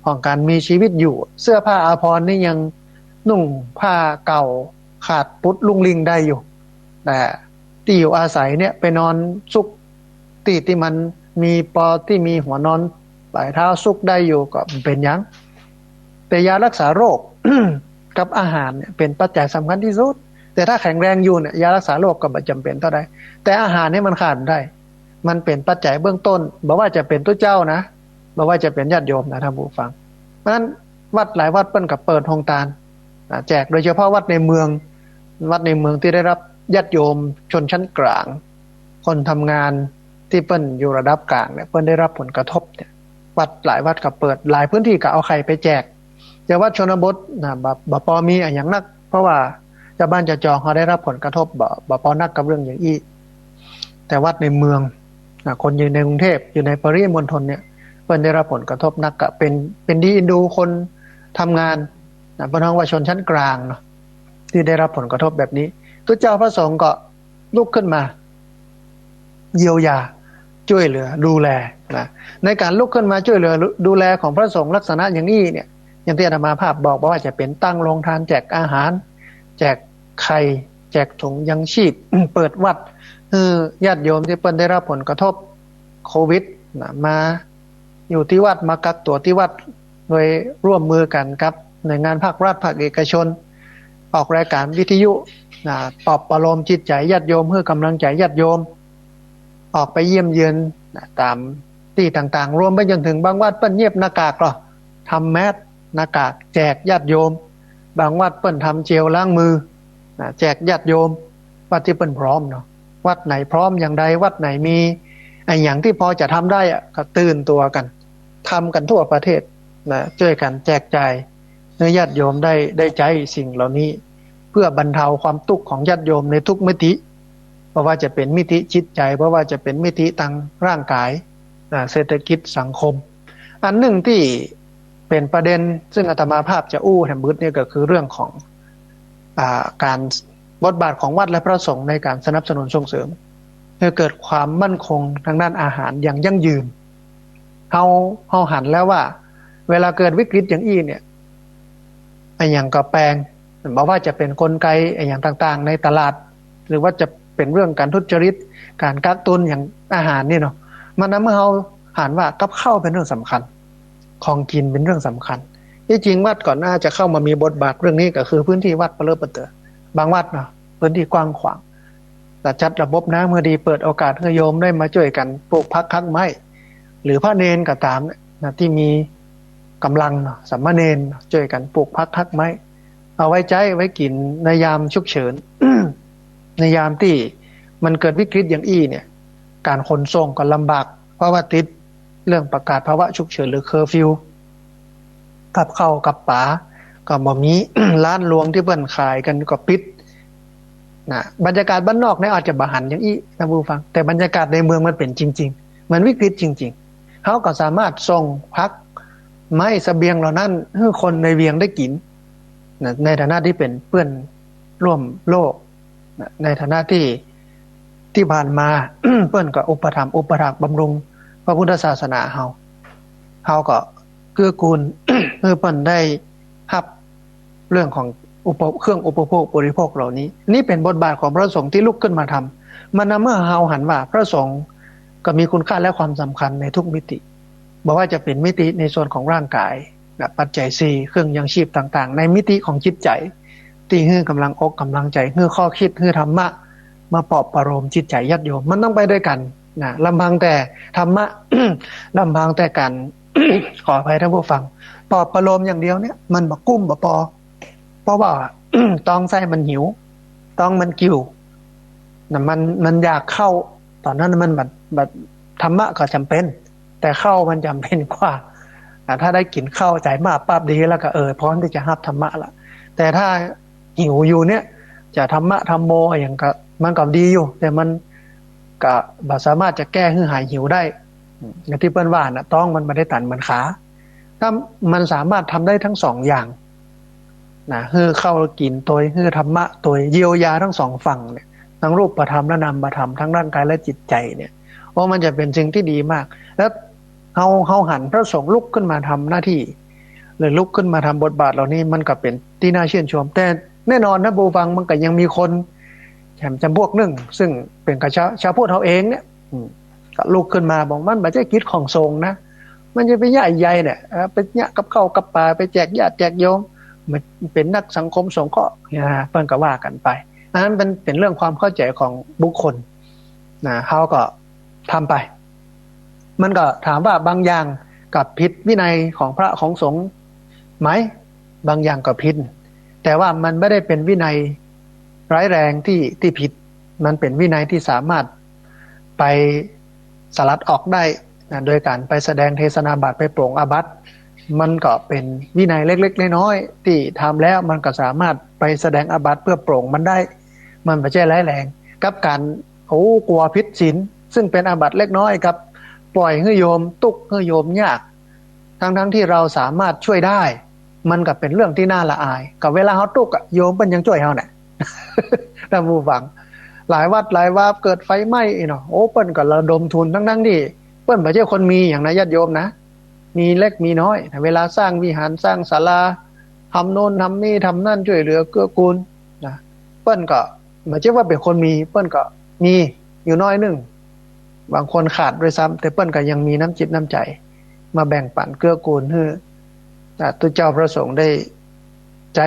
ของการมีชีวิตอยู่เสื้อผ้าอาภรณ์นี่ยังนุ่งผ้าเก่าขาดปุดลุงลิงได้อยู่แต่ที่อยู่อาศัยเนี่ยไปนอนซุกที่มันมีปอที่มีหัวนอนปลายเท้าซุกได้อยู่ก็เป็นยังแต่ยารักษาโรค กับอาหารเนี่ยเป็นปัจจัยสำคัญที่สุดแต่ถ้าแข็งแรงอยู่เนี่ยยารักษาโรคก็ไม่จำเป็นเท่าใดแต่อาหารนี่มันขาดได้มันเป็นปัจจัยเบื้องต้นบ่ว่าจะเป็นตัวเจ้านะบ่ว่าจะเป็นญาติโยมนะท่านผู้ฟังเพราะฉะนั้นวัดหลายวัดเปิ้นก็เปิดโฮงตาลแจกโดยเฉพาะวัดในเมืองที่ได้รับญาติโยมชนชั้นกลาง คนทำงานที่เปิ้นอยู่ระดับกลางเนี่ยเปิ้นได้รับผลกระทบเนี่ยวัดหลายวัดก็เปิดหลายพื้นที่ก็เอาไข่ไปแจกแต่วัดชนบทนะบ่พอมีอย่างนักเพราะว่าชาวบ้านชาวจองเขาได้รับผลกระทบบ่พอนักกับเรื่องอย่างอี้แต่วัดในเมืองคนอยู่ในกรุงเทพอยู่ในปริมณฑลเนี่ยเปิ้นได้รับผลกระทบนักก็เป็นดีอินดูคนทำงานเปิ้นฮ้องว่าชนชั้นกลางเนาะที่ได้รับผลกระทบแบบนี้ทุกเจ้าพระสงฆ์ก็ลุกขึ้นมาเยียวยาช่วยเหลือดูแลนะในการลุกขึ้นมาช่วยเหลือดูแลของพระสงฆ์ลักษณะอย่างนี้เนี่ยอย่างที่อาตมาภาพบอกว่าจะเป็นตั้งโรงทานแจกอาหารแจกไข่แจกถุงยังชีพ เปิดวัดญาติโยมที่เปิ้นได้รับผลกระทบโควิดนะมาอยู่ที่วัดมากักตัวที่วัดโดยร่วมมือกันกับหน่วยงานภาครัฐภาคเอกชนออกรายการวิทยุปลอบประโลมจิตใจญาติโยมเพื่อกำลังใจญาติโยมออกไปเยี่ยมเยือนตามที่ต่างๆรวมไปจนถึงบางวัดเปิ้นเย็บหน้ากากหรอทำแมสหน้ากากแจกญาติโยมบางวัดเปิ้นทำเจลล้างมือแจกญาติโยมวัดที่เปิ้นพร้อมเนาะวัดไหนพร้อมอย่างใดวัดไหนมีอย่างที่พอจะทำได้ก็ตื่นตัวกันทำกันทั่วประเทศนะช่วยกันแจกจ่ายให้ญาติโยมได้ใจสิ่งเหล่านี้เพื่อบรรเทาความทุกข์ของญาติโยมในทุกมิติเพราะว่าจะเป็นมิติจิตใจเพราะว่าจะเป็นมิติทางร่างกายเศรษฐกิจสังคมอันหนึ่งที่เป็นประเด็นซึ่งอาตมาภาพจะอู้แห่งบึดเนี่ยก็คือเรื่องของการบทบาทของวัดและพระสงฆ์ในการสนับสนุนส่งเสริมให้เกิดความมั่นคงทางด้านอาหารอย่างยั่งยืนเฮาหันแล้วว่าเวลาเกิดวิกฤตอย่างอี้เนี่ยอย่างก็แปลงบอกว่าจะเป็นกลไกอย่างต่างๆในตลาดหรือว่าจะเป็นเรื่องการทุจริตการกักตุนอย่างอาหารนี่เนาะมันนั้นเมื่อเฮาหันว่ากับข้าวเป็นเรื่องสำคัญของกินเป็นเรื่องสำคัญที่จริงวัดก่อนหน้าจะเข้ามามีบทบาทเรื่องนี้ก็คือพื้นที่วัดปะเลอะปะเตอบางวัดเนาะพื้นที่กว้างขวางแต่จัดระบบน้ำเมื่อดีเปิดโอกาสให้โยมได้มาช่วยกันปลูกพักคักไม้หรือพระเนนก็ตามนะที่มีกำลังสามเณรช่วยกันปลูกพักคักไม้เอาไว้ใจไว้กินในยามฉุกเฉิน ในยามที่มันเกิดวิกฤตอย่างอี้เนี่ยการขนส่งก็ลำบากเพราะว่าติดเรื่องประกาศภาวะฉุกเฉินหรือเคอร์ฟิวกับเข้ากับป๋าก็บ่มี ร้านรวงที่เปิ้นขายกันก็ปิดนะบรรยากาศบ้านนอกเนี่ยอาจจะบ่หันอย่างอี้ท่านผู้ฟังแต่บรรยากาศในเมืองมันเป็นจริงๆมันวิกฤตจริงๆเขาก็สามารถส่งพักไม้เสบียงเหล่านั้นให้คนในเวียงได้กินนะในฐานะที่เป็นเพื่อนร่วมโลกนะในฐานะที่ผ่านมา เพื่อนก็อุปถัมภ์อุปถัมภ์บำรุงพระพุทธศาสนาเฮาก็เกื้อกูล เพื่อเปิ้นได้รับเรื่องของเครื่องอุปโภคบริโภคเหล่านี้นี่เป็นบทบาทของพระสงฆ์ที่ลุกขึ้นมาทำมันเมื่อเฮาหันว่าพระสงฆ์ก็มีคุณค่าและความสำคัญในทุกมิติบอกว่าจะเป็นมิติในส่วนของร่างกายแบบปัจจัย4เครื่องยังชีพต่างๆในมิติของจิตใจที่ให้กำลังอกกำลังใจให้ข้อคิดให้ธรรมะมาปลอบประโลมจิตใจญาติโยมมันต้องไปด้วยกันนะลำพังแต่ธรรมะ ลำพังแต่กัน ขออภัยท่านผู้ฟังปลอบประโลมอย่างเดียวเนี่ยมันบ่กุ้มบ่พอเพราะว่า ต้องไส้มันหิวต้องมันกิ่วนะมันอยากเข้าตอนนั้นมันแบบธรรมะก็จำเป็นแต่เข้ามันจำเป็นกว่าถ้าได้กินข้าวใจมากปั๊บดีแล้วก็พร้อมที่จะรับธรรมะละแต่ถ้าหิวอยู่เนี่ยจะธรรมะธรรมโมอย่างก็มันก็ดีอยู่แต่มันก็บ่สามารถจะแก้ให้หายหิวได้อย่างที่เปิ้นว่านะต้องมันไม่ได้ตันเหมือนขาถ้ามันสามารถทำได้ทั้งสองอย่างนะให้เข้ากินตัวให้ธรรมะตัวเยียวยาทั้งสองฝั่งเนี่ยทั้งรูปธรรมและนามธรรมทั้งร่างกายและจิตใจเนี่ยว่ามันจะเป็นสิ่งที่ดีมากแล้วเฮาหันพระสงฆ์ลุกขึ้นมาทำหน้าที่หรือลุกขึ้นมาทำบทบาทเหล่านี้มันก็เป็นที่น่าชื่นชมแต่แน่นอนนะบูฟังมันก็ยังมีคนจำพวกหนึ่งซึ่งเป็นกระชาวพูดเขาเองเนี่ยก็ลุกขึ้นมาบอกมันไม่ใช่กิจของสงฆ์นะมันจะไปใหญ่เนี่ยไปเนี่ยกับข้าวกับปลาไปแจกญาติแจกโยมมันเป็นนักสังคมสงเคราะห์เพิ่นก็ว่ากันไปอันนั้นเป็นเรื่องความเข้าใจของบุคคลนะเขาก็ทำไปมันก็ถามว่าบางอย่างกับผิดวินัยของพระของสงฆ์ไหมบางอย่างก็ผิดแต่ว่ามันไม่ได้เป็นวินัยร้ายแรงที่ผิดมันเป็นวินัยที่สามารถ ไปสลัดออกได้นะโดยการไปแสดงเทศนาบัตรไปโปร่งอาบัติมันก็เป็นวินัยเล็กๆน้อยๆที่ทำแล้วมันก็สามารถไปแสดงอาบัติเพื่อโปร่งมันได้มันไม่ใช่ร้ายแรงกับการกลัวผิดศีลซึ่งเป็นอาบัติเล็กน้อยกับปล่อยให้โยมตุกให้โยมยากทั้งที่เราสามารถช่วยได้มันก็เป็นเรื่องที่น่าละอายกับเวลาเขาตุกอะโยมเป็นยังช่วยเขาเนี่ย ท่านผู้ฟังหลายวัดหลายวาเกิดไฟไหม้เนาะเปิ้นก็ระดมทุนทั้งที่เปิ้นไม่ใช่คนมีอย่างนะญาติโยมนะมีเล็กมีน้อยแต่เวลาสร้างวิหารสร้างศาลาทำโน่นทำนี่ทำนั่นช่วยเหลือเกื้อกูลนะเปิ้นก็ไม่ใช่ว่าเป็นคนมีเปิ้นก็มีอยู่น้อยนึงบางคนขาดด้วยซ้ำแต่เปิ้นก็ยังมีน้ำจิตน้ำใจมาแบ่งปันเกื้อกูลให้ตัวเจ้าพระสงฆ์ได้ใจ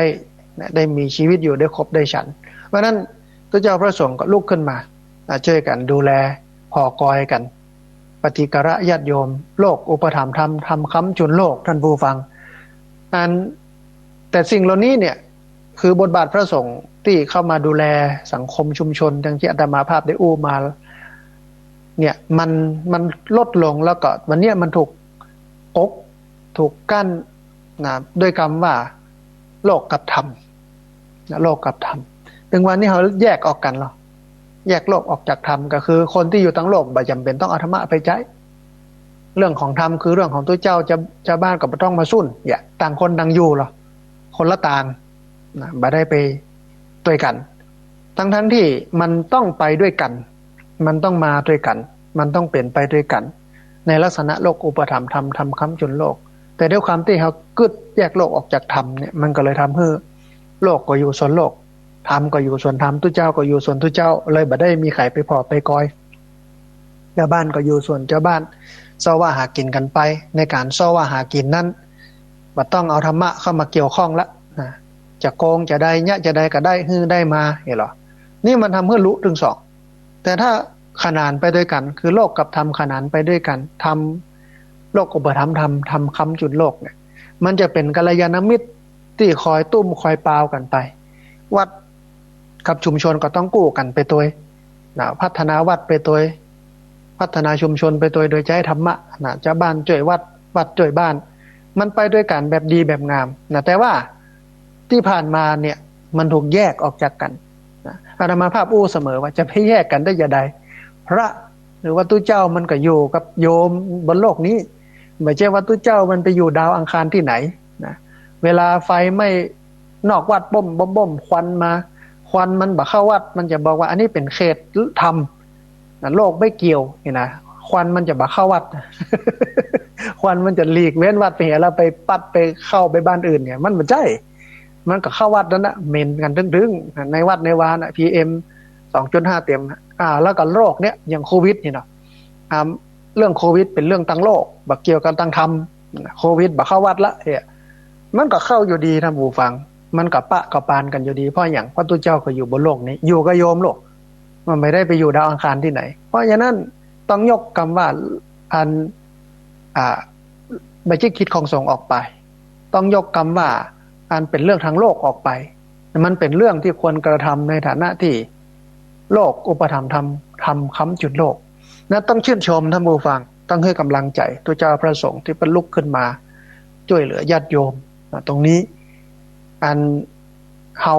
ได้มีชีวิตอยู่ได้ครบได้ฉันเพราะนั้นตัวเจ้าพระสงฆ์ก็ลุกขึ้นมาช่วยกันดูแลพอกอยกันปฏิกระญาติโยมโลกอุปถัมภ์ทำค้ำจุนโลกท่านผู้ฟังแต่สิ่งเหล่านี้เนี่ยคือบทบาทพระสงฆ์ที่เข้ามาดูแลสังคมชุมชนดังที่อาตมาภาพได้อู้มาเนี่ยมันลดลงแล้วก็วันนี้มันถูกกั้นนะด้วยคำว่าโลกกับธรรมโลกกับธรรมถึงวันนี้เขาแยกออกกันหรอแยกโลกออกจากธรรมก็คือคนที่อยู่ทั้งโลกไม่จำเป็นต้องเอาธรรมะไปใช้เรื่องของธรรมคือเรื่องของตัวเจ้าจะบ้านกับไม่ต้องมาสุ่นอย่าต่างคนต่างอยู่หรอคนละต่างนะไม่ได้ไปด้วยกันทั้งที่มันต้องไปด้วยกันมันต้องมาด้วยกันมันต้องเปลี่ยนไปด้วยกันในลักษณะโลกอุปถัมภ์ทำค้ำจุนโลกแต่ด้วยความที่เขากึดแยกโลกออกจากธรรมเนี่ยมันก็เลยทำให้โลกก็อยู่ส่วนโลกธรรมก็อยู่ส่วนธรรมตุเจ้าก็อยู่ส่วนตุเจ้าเลยบ่ได้มีใครไปพอไปกอยชาวบ้านก็อยู่ส่วนชาวบ้านเซ้าว่าหากินกันไปในการเซ้าว่าหากินนั้นบ่ต้องเอาธรรมะเข้ามาเกี่ยวข้องละจะโกงจะได้เนี่ยจะได้ก็ได้ฮื้อได้มาเห็นหรอนี่มันทำให้รู้ถึงสองแต่ถ้าขนานไปด้วยกันคือโลกกับธรรมขนานไปด้วยกันทำโลกอุปถัมภ์ทำค้ำจุนโลกเนี่ยมันจะเป็นกัลยาณมิตรที่คอยตุ้มคอยปาวกันไปวัดกับชุมชนก็ต้องกู้กันไปตัวพัฒนาวัดไปตัวพัฒนาชุมชนไปตัวโดยใช้ธรรมะเจ้าบ้านช่วยวัดช่วยบ้านมันไปด้วยกันแบบดีแบบงามแต่ว่าที่ผ่านมาเนี่ยมันถูกแยกออกจากกันอาตมาภาพอู้เสมอว่าจะไปแยกกันได้อย่างไรพระหรือว่าตุเจ้ามันก็อยู่กับโยมบนโลกนี้ไม่ใช่ว่าตุเจ้ามันไปอยู่ดาวอังคารที่ไหนนะเวลาไฟไม่นอกวัดบ่มควันมาควันมันบ่เข้าวัดมันจะบอกว่าอันนี้เป็นเขตธรรมโลกไม่เกี่ยวนี่นะควันมันจะบ่เข้าวัด ควันมันจะหลีกเว้นวัดไปเห็นแล้วไปปัดไปเข้าไปบ้านอื่นเนี่ยมันไม่ใช่มันก็เข้าวัดนั่นนะเมนกันดึงๆในวัดในวานะ PM 2.5 เต็มแล้วก็โรคเนี้ยอย่างโควิดนี่เนาะเรื่องโควิดเป็นเรื่องตั้งโลกบ่เกี่ยวกันตั้งธรรมโควิดบ่เข้าวัดละมันก็เข้าอยู่ดีท่านผู้ฟังมันกับปะกับปานกันอยู่ดีเพราะอย่างพระตุเจ้าก็อยู่บนโลกนี้อยู่กับโยมโลกมันไม่ได้ไปอยู่ดาวอังคารที่ไหนเพราะฉะนั้นต้องยกคำว่าไม่ใช่คิดของสงฆ์ออกไปต้องยกคำว่าเป็นเรื่องทางโลกออกไปมันเป็นเรื่องที่ควรกระทำในฐานะที่โลกอุปถัมภ์ทำค้ำจุดโลกนะต้องชื่นชมท่านผู้ฟังต้องให้กำลังใจตัวเจ้าพระสงฆ์ที่เป็นลุกขึ้นมาช่วยเหลือญาติโยมตรงนี้เฮา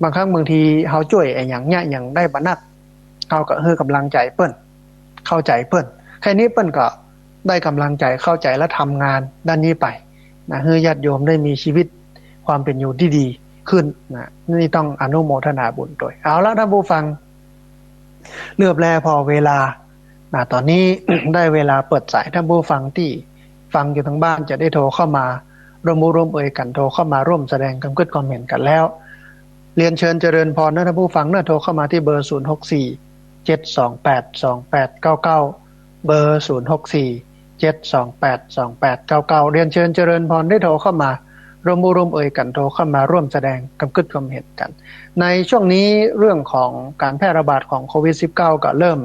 บางครั้งบางทีเฮาช่วยอย่างเนี้ยอย่างได้บรรณักเฮาก็ให้กำลังใจเปิ้นเข้าใจเปิ้นแค่นี้เปิ้นก็ได้กำลังใจเข้าใจและทำงานด้านนี้ไปนะให้ญาติโยมได้มีชีวิตความเป็นอยู่ที่ดีขึ้นนะนี่ต้องอนุโมทนาบุญด้วยเอาละท่านผู้ฟังเลือบแลพอเวลาตอนนี้ ได้เวลาเปิดสายท่านผู้ฟังที่ฟังอยู่ทางบ้านจะได้โทรเข้ามาร่วมเอ่ยกันโทรเข้ามาร่วมแสดงคำคิดคอมเมนต์กันแล้วเรียนเชิญเจริญพรนะท่านผู้ฟังนะโทรเข้ามาที่เบอร์0647282899เบอร์0647282899เรียนเชิญเจริญพรได้โทรเข้ามาร่วมเอ่ยกันโทรเข้ามาร่วมแสดงคำคิดความเห็นกันในช่วงนี้เรื่องของการแพร่ระบาดของโควิด -19 ก็เริ่ม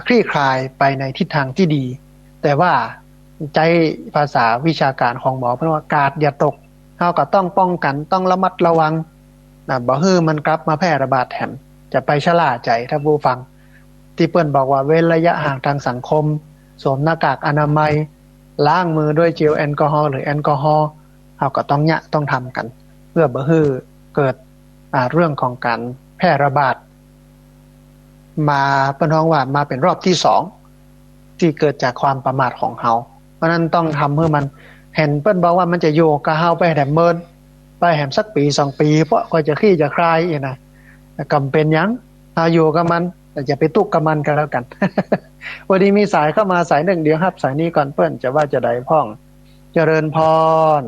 คลี่คลายไปในทิศทางที่ดีแต่ว่าใจภาษาวิชาการของหมอเพิ่นว่ากาดอย่าตกเฮาก็ต้องป้องกันต้องระมัดระวังบ่ให้มันกลับมาแพร่ระบาดแถมจะไปชะล่าใจท่านผู้ฟัง ที่เปิ้นบอกว่าเว้นระยะห่างทางสังคมสวมหน้ากากอนามัยล้างมือด้วยเจลแอลกอฮอล์หรือแอลกอฮอล์เฮาก็ต้องทำกัน เพื่อบ่ให้เกิดเรื่องของการแพร่ระบาดมาเปิ้นฮ้องว่ามาเป็นรอบที่2ที่เกิดจากความประมาทของเฮาเพราะนั้นต้องทำให้มันเห็นเปิ้นบอกว่ามันจะอยู่กับเฮาไปแหมเมินไปแหมสักปี2ปีเพราะก็จะขี้จะคลายอีกนะกำเป็นหยังเฮาอยู่กับมันแต่อย่าไปตุกกับมันกันแล้วกัน วันนี้มีสายเข้ามาสายหนึ่งเดี๋ยวครับสายนี้ก่อนเปิ้นจะว่าจะได้พ้องเจริญพร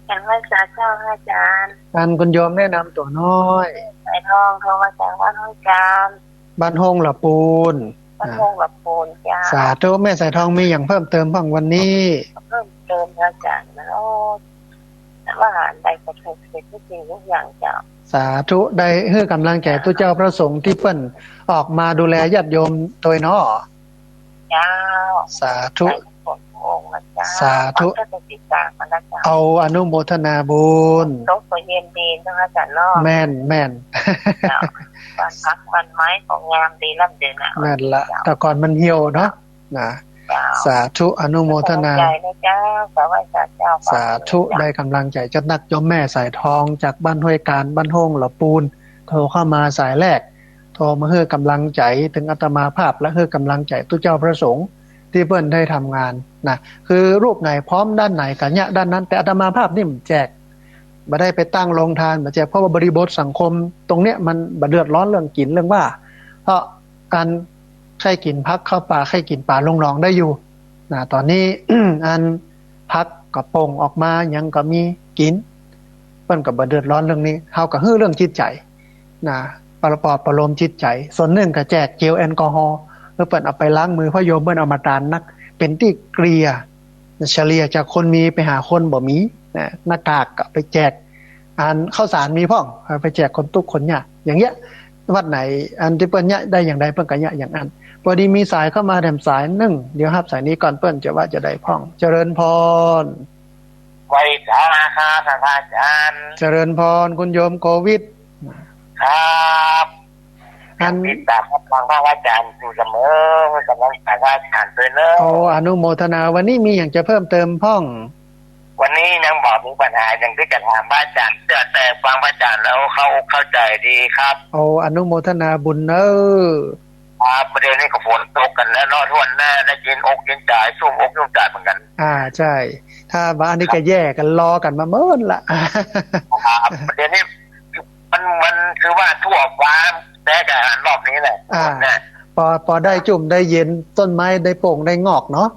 อย่างว่าจะเจ้าอาจารย์
การคุณโยมแนะนำตัวน้อย
สายทองโทรมาจากวัดห้วยจาม
บ้านห้องละปูน
บ้านห้องละปูนจ้า
สาธุแม่สายทองมีอย่างเพิ่มเติมบ้างวันนี้
เพิ่มเติมอาจารย์แล้วว่าได้ประสบเสร็จทุกสิ่งทุกอย่างจ้า
สาธุได้ให้กำลังแก่ตุเจ้าพระสงฆ์ที่เปิ้นออกมาดูแลญาติโยมโดยเนาะ
จ้า
สาธุสาธุเอาอนุโมทนาบุญ
ตกเย็นดีนะอาจารย์เนาะ
แม่น
บ้านพักบ้านไม้ของงามดีลำเดือน
แม่นละแต่ก่อนมันเหี่ยวเนาะนะสาธุอนุโมทนาสาธุได้กำลังใจจัดนักยมแม่สายทองจากบ้านห้วยการบ้านห้องละปูนโทรเข้ามาสายแรกโทรมาให้กำลังใจถึงอาตมาภาพและให้กำลังใจตุเจ้าพระสงฆ์ที่เพิ่นได้ทำงานนะคือรูปไหนพร้อมด้านไหนกันเนี่ยด้านนั้นแต่อาตมาภาพนี่แจกบ่ได้ไปตั้งโรงทานบ่แจกเพราะว่าบริบทสังคมตรงเนี้ยมันบ่เดือดร้อนเรื่องกินเรื่องว่าเพราะการใครกินพักเข้าป่าใครกินป่าลงหนองได้อยู่นะตอนนี้ อันพักก็โป่งออกมายังก็มีกินเพิ่นก็บ่เดือดร้อนเรื่องนี้เฮาก็ฮื้อเรื่องจิตใจนะประโลมจิตใจส่วนหนึ่งก็แจกเจลแอลกอฮอล์เปิ้นเอาไปล้างมือเพราะโยมเปิ้นเอามาตานนักเป็นที่เกลียเฉลี่ยจากคนมีไปหาคนบ่มีนะหน้ากากก็ไปแจกอันข้าวสารมีพ่องไปแจกคนทุกคนเนี่ยอย่างเงี้ยวัดไหนอันที่เปิ้นเนี่ยได้อย่างใดเปิ้นก็เนี่ยอย่างนั้นพอดีมีสายเข้ามาแถมสายนึงเดี๋ยวรับสายนี้ก่อนเปิ้นจะว่าจะได้พ่องเจริญพร
ไว้สาค่ะท่านอาจารย์
เจริญพรคุณโยมโควิด
ครับติดตามฟังพระอาจารย์อยู่เสมอกำลังใจพระอาจารย์ด้วยเนอะ
โอ้อนุโมทนาวันนี้มีอย่างจะเพิ่มเติมพ่อง
วันนี้ยังบอกมีปัญหาอย่างที่จะถามพระอาจารย์แต่ฟังพระอาจารย์แล้วเข้าใจดีครับ
โอ้อนุโมทนาบุญเนอะ
ประเด็นนี้ก็ฝนตกกันแล้วนอนทวนหน้าได้ยินอกยินใจซุ่มอกยุ่งใจเหมือนกัน
ใช่ถ้าบ้านนี้ก็แย่กันรอกันมาเมินละ
ประเด็นนี้มันคือว่าทั่วฟ้าแต่กับรอบนี้แหละ
พอได้จุ่มได้เย็นต้นไม้ได้โป่งได้งอกเนาะ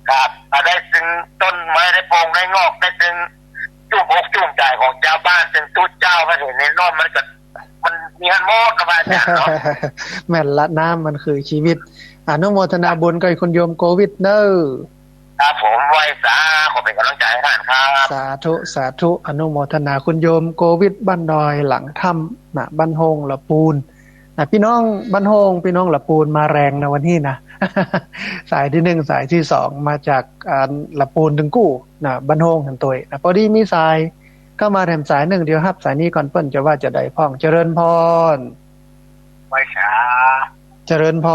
ครับได้ถึงต้นไม้ได้โป่งได้งอกได้ถึงจุ่มอกจุ่มใจของชาวบ้านถึงตู้เจ้าพระเห็นในนอนมันมีฮันโมดนะบ้านเนี่ยเนาะ
แม่นละน้ำมันคือชีวิตอนุโมทนาบุญกับคุณโยมโควิดเนอ
ครับผมไว้สาขอเป็นกำลังใจให้ท่านครับ
สาธุสาธุอนุโมทนาคุณโยมโควิดบ้านดอยหลังถ้ำนะบ้านโฮงละปูนนะพี่น้องบ้านโฮงพี่น้องละปูนมาแรงนะวันนี้นะ สายที่1สายที่2มาจากละปูนถึงกู้นะบ้านโฮงทั้งตัวนะพอดีมีสายเข้ามาแถมสาย1เดียวครับสายนี้ก่อนเปิ้นจะว่าจะได้พ้องเจริญพร
ไว้สา
เจริญพ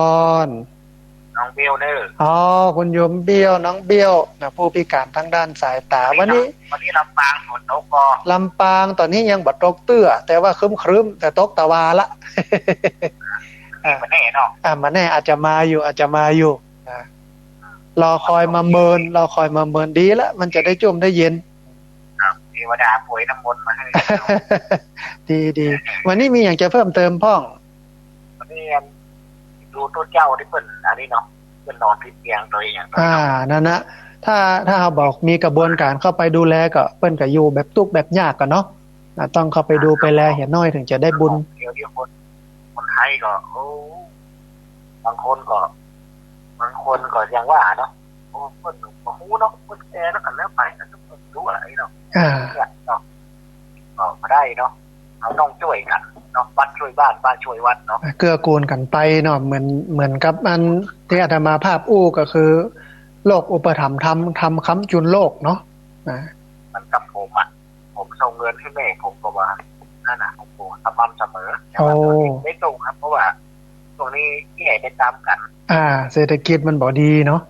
ร
น้องเบี้ยวเด้อ
คุณโยมเบี้ยวน้องเบี้ยวนะผู้พิการทางด้านสายตาวันนี้
ลำปางฝนตกก็
ลำปางตอนนี้ยังบ่ตกเตื้อแต่ว่าครึ้มๆแต่ตกตะวาละ
มันแน่เนาะ
มันแน่อาจจะมาอยู่นะรอคอยมาเมินดีละมันจะได้จุ่มได้เย็น
ครับเทวดาป่วยน้ำมนต์มาให้
ดีวันนี้มีอย่างจะเพิ่มเติมพ่อง
วันนี้ดูตัวเจ้าที่เพิ่นอันนี้เนาะเพิ่นนอนติดเตียงตัวอย่าง
นั่นนะถ้าเราบอกมีกระบวนการเข้าไปดูแลก็เปิ้นก็อยู่แบบทุกข์แบบยากกันเนาะต้องเข้าไปดูไปแลเห็นน้อยถึงจะได้บุญ
เดี๋ยวคนไทยก็บางคนก็ยังว่าเนาะเพิ่นบ่ฮู้เนาะเพิ่นแก่แล้วกันแล้วไปแล้วเพิ่นรู้อะไรเนาะเนาะก็ได้เนาะเอาต้องช่วยกันเนาะวัดช่วยบ้านช่วยวัดเนาะ
เกื้อกูลกันไปเนาะเหมือนกับอันที่อาตมาภาพก็คือโลกอุปถัมภ์ทำค้ำจุนโลกเนาะ
มันกับผมส่งเงินให้แม่ผมก็ว่านั่นน่ะผมสม่ำเสมอไม่ตรงครับเพราะว่า ตรงนี้ที่ใหญ่ได้ตามกัน
เศรษฐกิจมันบ่ดีเนาะ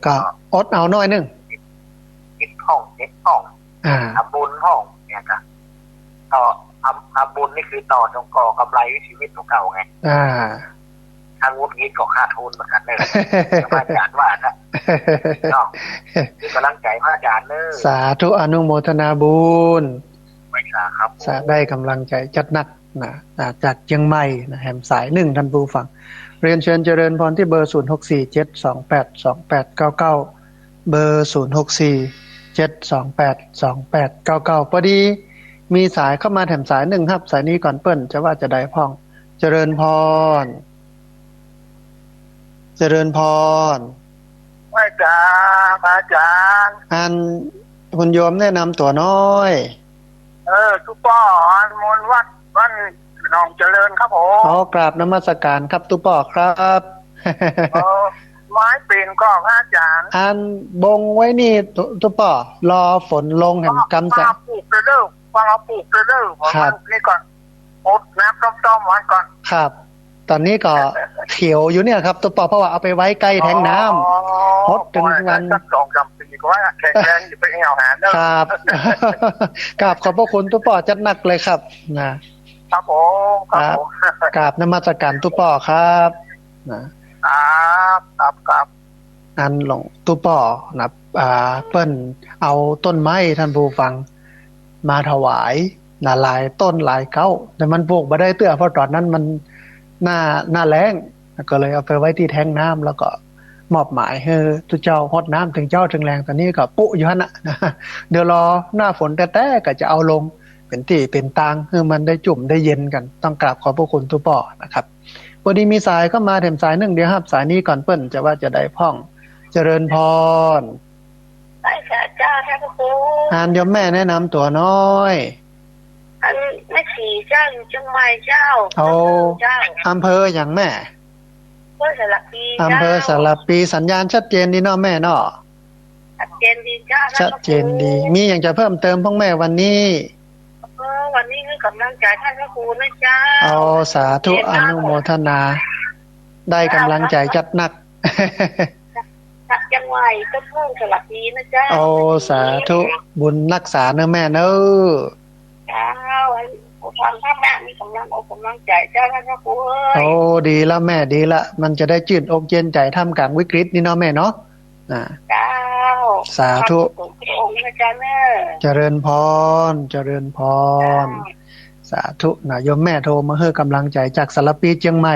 ก็อดเอาหน่อยนึง
คิดห้องเจ็ดห้องทำบุญห้องเนี่ยค่ะต่อทำบุญนี่คือต่อจงก่อกำไรชีวิตของเก่าไงทางวุฒินี้ก็ขาดทุนเหมือนกันเลยพระอาจารย์ว่านะเนาะคือกำลังใจพระอาจารย์เลย
สาธุอนุโมทนาบุญ
ไม่ค่ะครับ
ได้กำลังใจจัดหนักนะจากเชียงใหม่นะแหมสาย1ท่านผู้ฟังเรียนเชิญเจริญพรที่เบอร์0647282899เบอร์0647282899พอดีมีสายเข้ามาแถมสาย1ครับสายนี้ก่อนเปิ้นจะว่าจะได้พ้องเจริญพร
อาจารย์
คุณโยมแนะนำตัวน้อย
ทุกป้อมนวัดวันหนองเจริญครับผม
กราบนมัสการครับทุกป้อครับ
ไม้ปีนก็อาจารย์
บงไว้นี่ทุกป้อรอฝนลงแห่งกำจัด
ปลูกเด้อฟังเอาปลูกเด้อผมนี่ก่อนอดน้ำต้มๆวันก่อน
ครับตอนนี้ก็เขียวอยู่เนี่ยครับตัวปอเพราะว่าเอาไปไว้ใกล้แทงน้ำฮดถึงวัน
2-3 ปีก็ว่าแข็งแรงอยู่ไปเอาหาเด้อ
ครับกราบขอบพระคุณตัวปอจัดหนักเลยครับนะครับ
ผม
กราบนมัสการตัวปอครับ
ครับ
หลวงตัวปอนะเปิ้นเอาต้นไม้ท่านผู้ฟังมาถวายหลายต้นหลายเก้าแต่มันปลูกบ่ได้เตื้อเพราะตอนนั้นมันหน้าแล้งก็เลยเอาไปไว้ที่แทงน้ำแล้วก็มอบหมายให้ทุกเจ้าฮดน้ำถึงเจ้าถึงแรงตอนนี้ก็ปุ๊อยู่หั่นน่ะเดี๋ยวรอหน้าฝนแต่ก็จะเอาลงเป็นที่เป็นตางคือมันได้จุ่มได้เย็นกันต้องกราบขอบพระคุณทุกป่อนะครับพอดีมีสายเข้ามาแถมสาย1เดี๋ยวครับสายนี้ก่อนเปิ้นจะว่าจะได้พ้องเจริญพร
ได้ค่ะเจ้าท่านครู
เดี๋ยวแม่แนะนำตัวน้อย
แม่ชีเจ้าอยู่เชียงใหม่เจ้า
อำเภออย่างแม่
อำเภอสระปี
อำเภอสระปีสัญญาณชัดเจนดีเนาะแม่เนาะ
ชัดเจนดีเจ้า
ชัดเจนดีมีอย่างจะเพิ่มเติมพ่อแม่วันนี้
วันนี้คือกำลังใจท่านพระครูนะเจ้า
สาธุอนุโมทนาได้กำลังใจจัดหนัก
จากจังหวัดก็เพิ่มสระปีนะเจ้า
สาธุบุญรักษาเนอะแม่เนอะ
เจ้าความท่านแม่มีกำลังใจเจ้าท่านพระครู
ดีละแม่ดีละมันจะได้จืดอกเย็นใจท่ามกลางวิกฤตนี่เนาะแม่เนาะ
เจ้า
สาธุเจริญพรสาธุโยมแม่โทรมาให้กำลังใจจากสารปีเชียงใหม่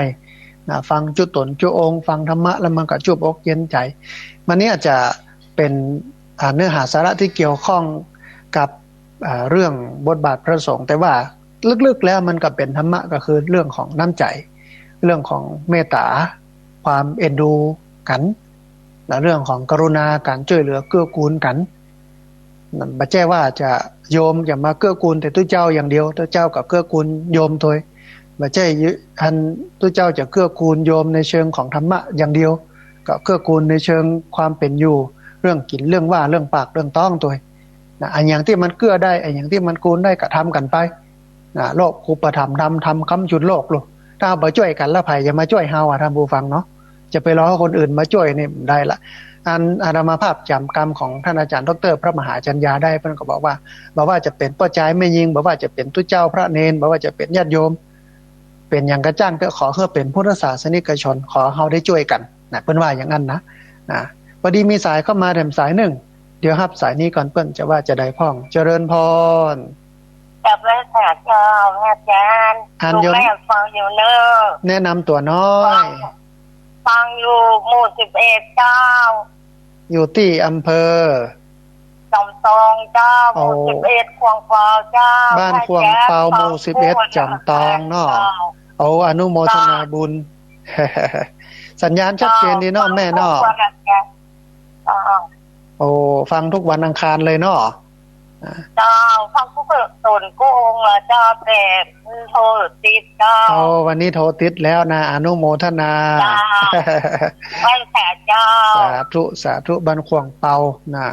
ฟังจุตนจุองฟังธรรมะแล้วมันก็จุบอกเย็นใจมันนี้อาจจะเป็นเนื้อหาสาระที่เกี่ยวข้องกับเรื่องบทบาทพระสงฆ์แต่ว่าลึกๆแล้วมันก็เป็นธรรมะก็คือเรื่องของน้ำใจเรื่องของเมตตาความเอ็นดูกันและเรื่องของกรุณาการช่วยเหลือเกื้อกูลกันบ่ใช่ว่าจะโยมจะมาเกื้อกูลแต่ตัวเจ้าอย่างเดียวตัวเจ้ากับเกื้อกูลโยมตัวบ่ใช่ตัวเจ้าจะเกื้อกูลโยมในเชิงของธรรมะอย่างเดียวก็เกื้อกูลในเชิงความเป็นอยู่เรื่องกินเรื่องว่าเรื่องปากเรื่องต้องตัวอันอย่างที่มันเกื้อได้อันอย่างที่มันกูลได้ก็ทำกันไปโลกอุปถัมภ์ทำคำจุดโลกลูกถ้าบ่ช่วยกันแล้วไผจะมาช่วยเฮาท่านผู้ฟังเนาะจะไปรอให้คนอื่นมาช่วยนี่ได้ละอาตมาภาพจำกรรมของท่านอาจารย์ดร.พระมหาจัญญาได้เพิ่นก็บอกว่าจะเป็นป้าใจไม่ยิงบอกว่าจะเป็นตุเจ้าพระเนนบอกว่าจะเป็นญาติโยมเป็นอย่างกระจ้างก็ขอเพื่อเป็นพุทธศาสนิกชนขอเฮาได้ช่วยกันเพิ่นว่าอย่างนั้นนะพอดีมีสายเข้ามาแถมสาย1เดี๋ยวรับสายนี้ก่อนเปิ้นจะว่าจะได้พ้องเจริญพร
กับแม่ค่ะเจ้าอาจารย์แม่ฟังอยู่เนอะ
แนะนำตัวน้อย
ฟังอยู่หมู่11เจ้า
อยู่ที่อำเภอ
จอมทองเจ้าหมู่11ควงเปาเจ้า
บ้านควงเปาหมู่11จอมทองเนาะอนุโมทนาบุญสัญญาณชัดเจนดีเนาะแม่เนาะฟังทุกวันอังคารเลยเนาะ
เจ้าฟังทุกส่วนกูองค์ละเจ้าแต่โทรติดเจ้า
วันนี้โทรติดแล้วนะอนุโมทนา
ไม่แผ่เจ้า
สาธุบ้านควงเปานะ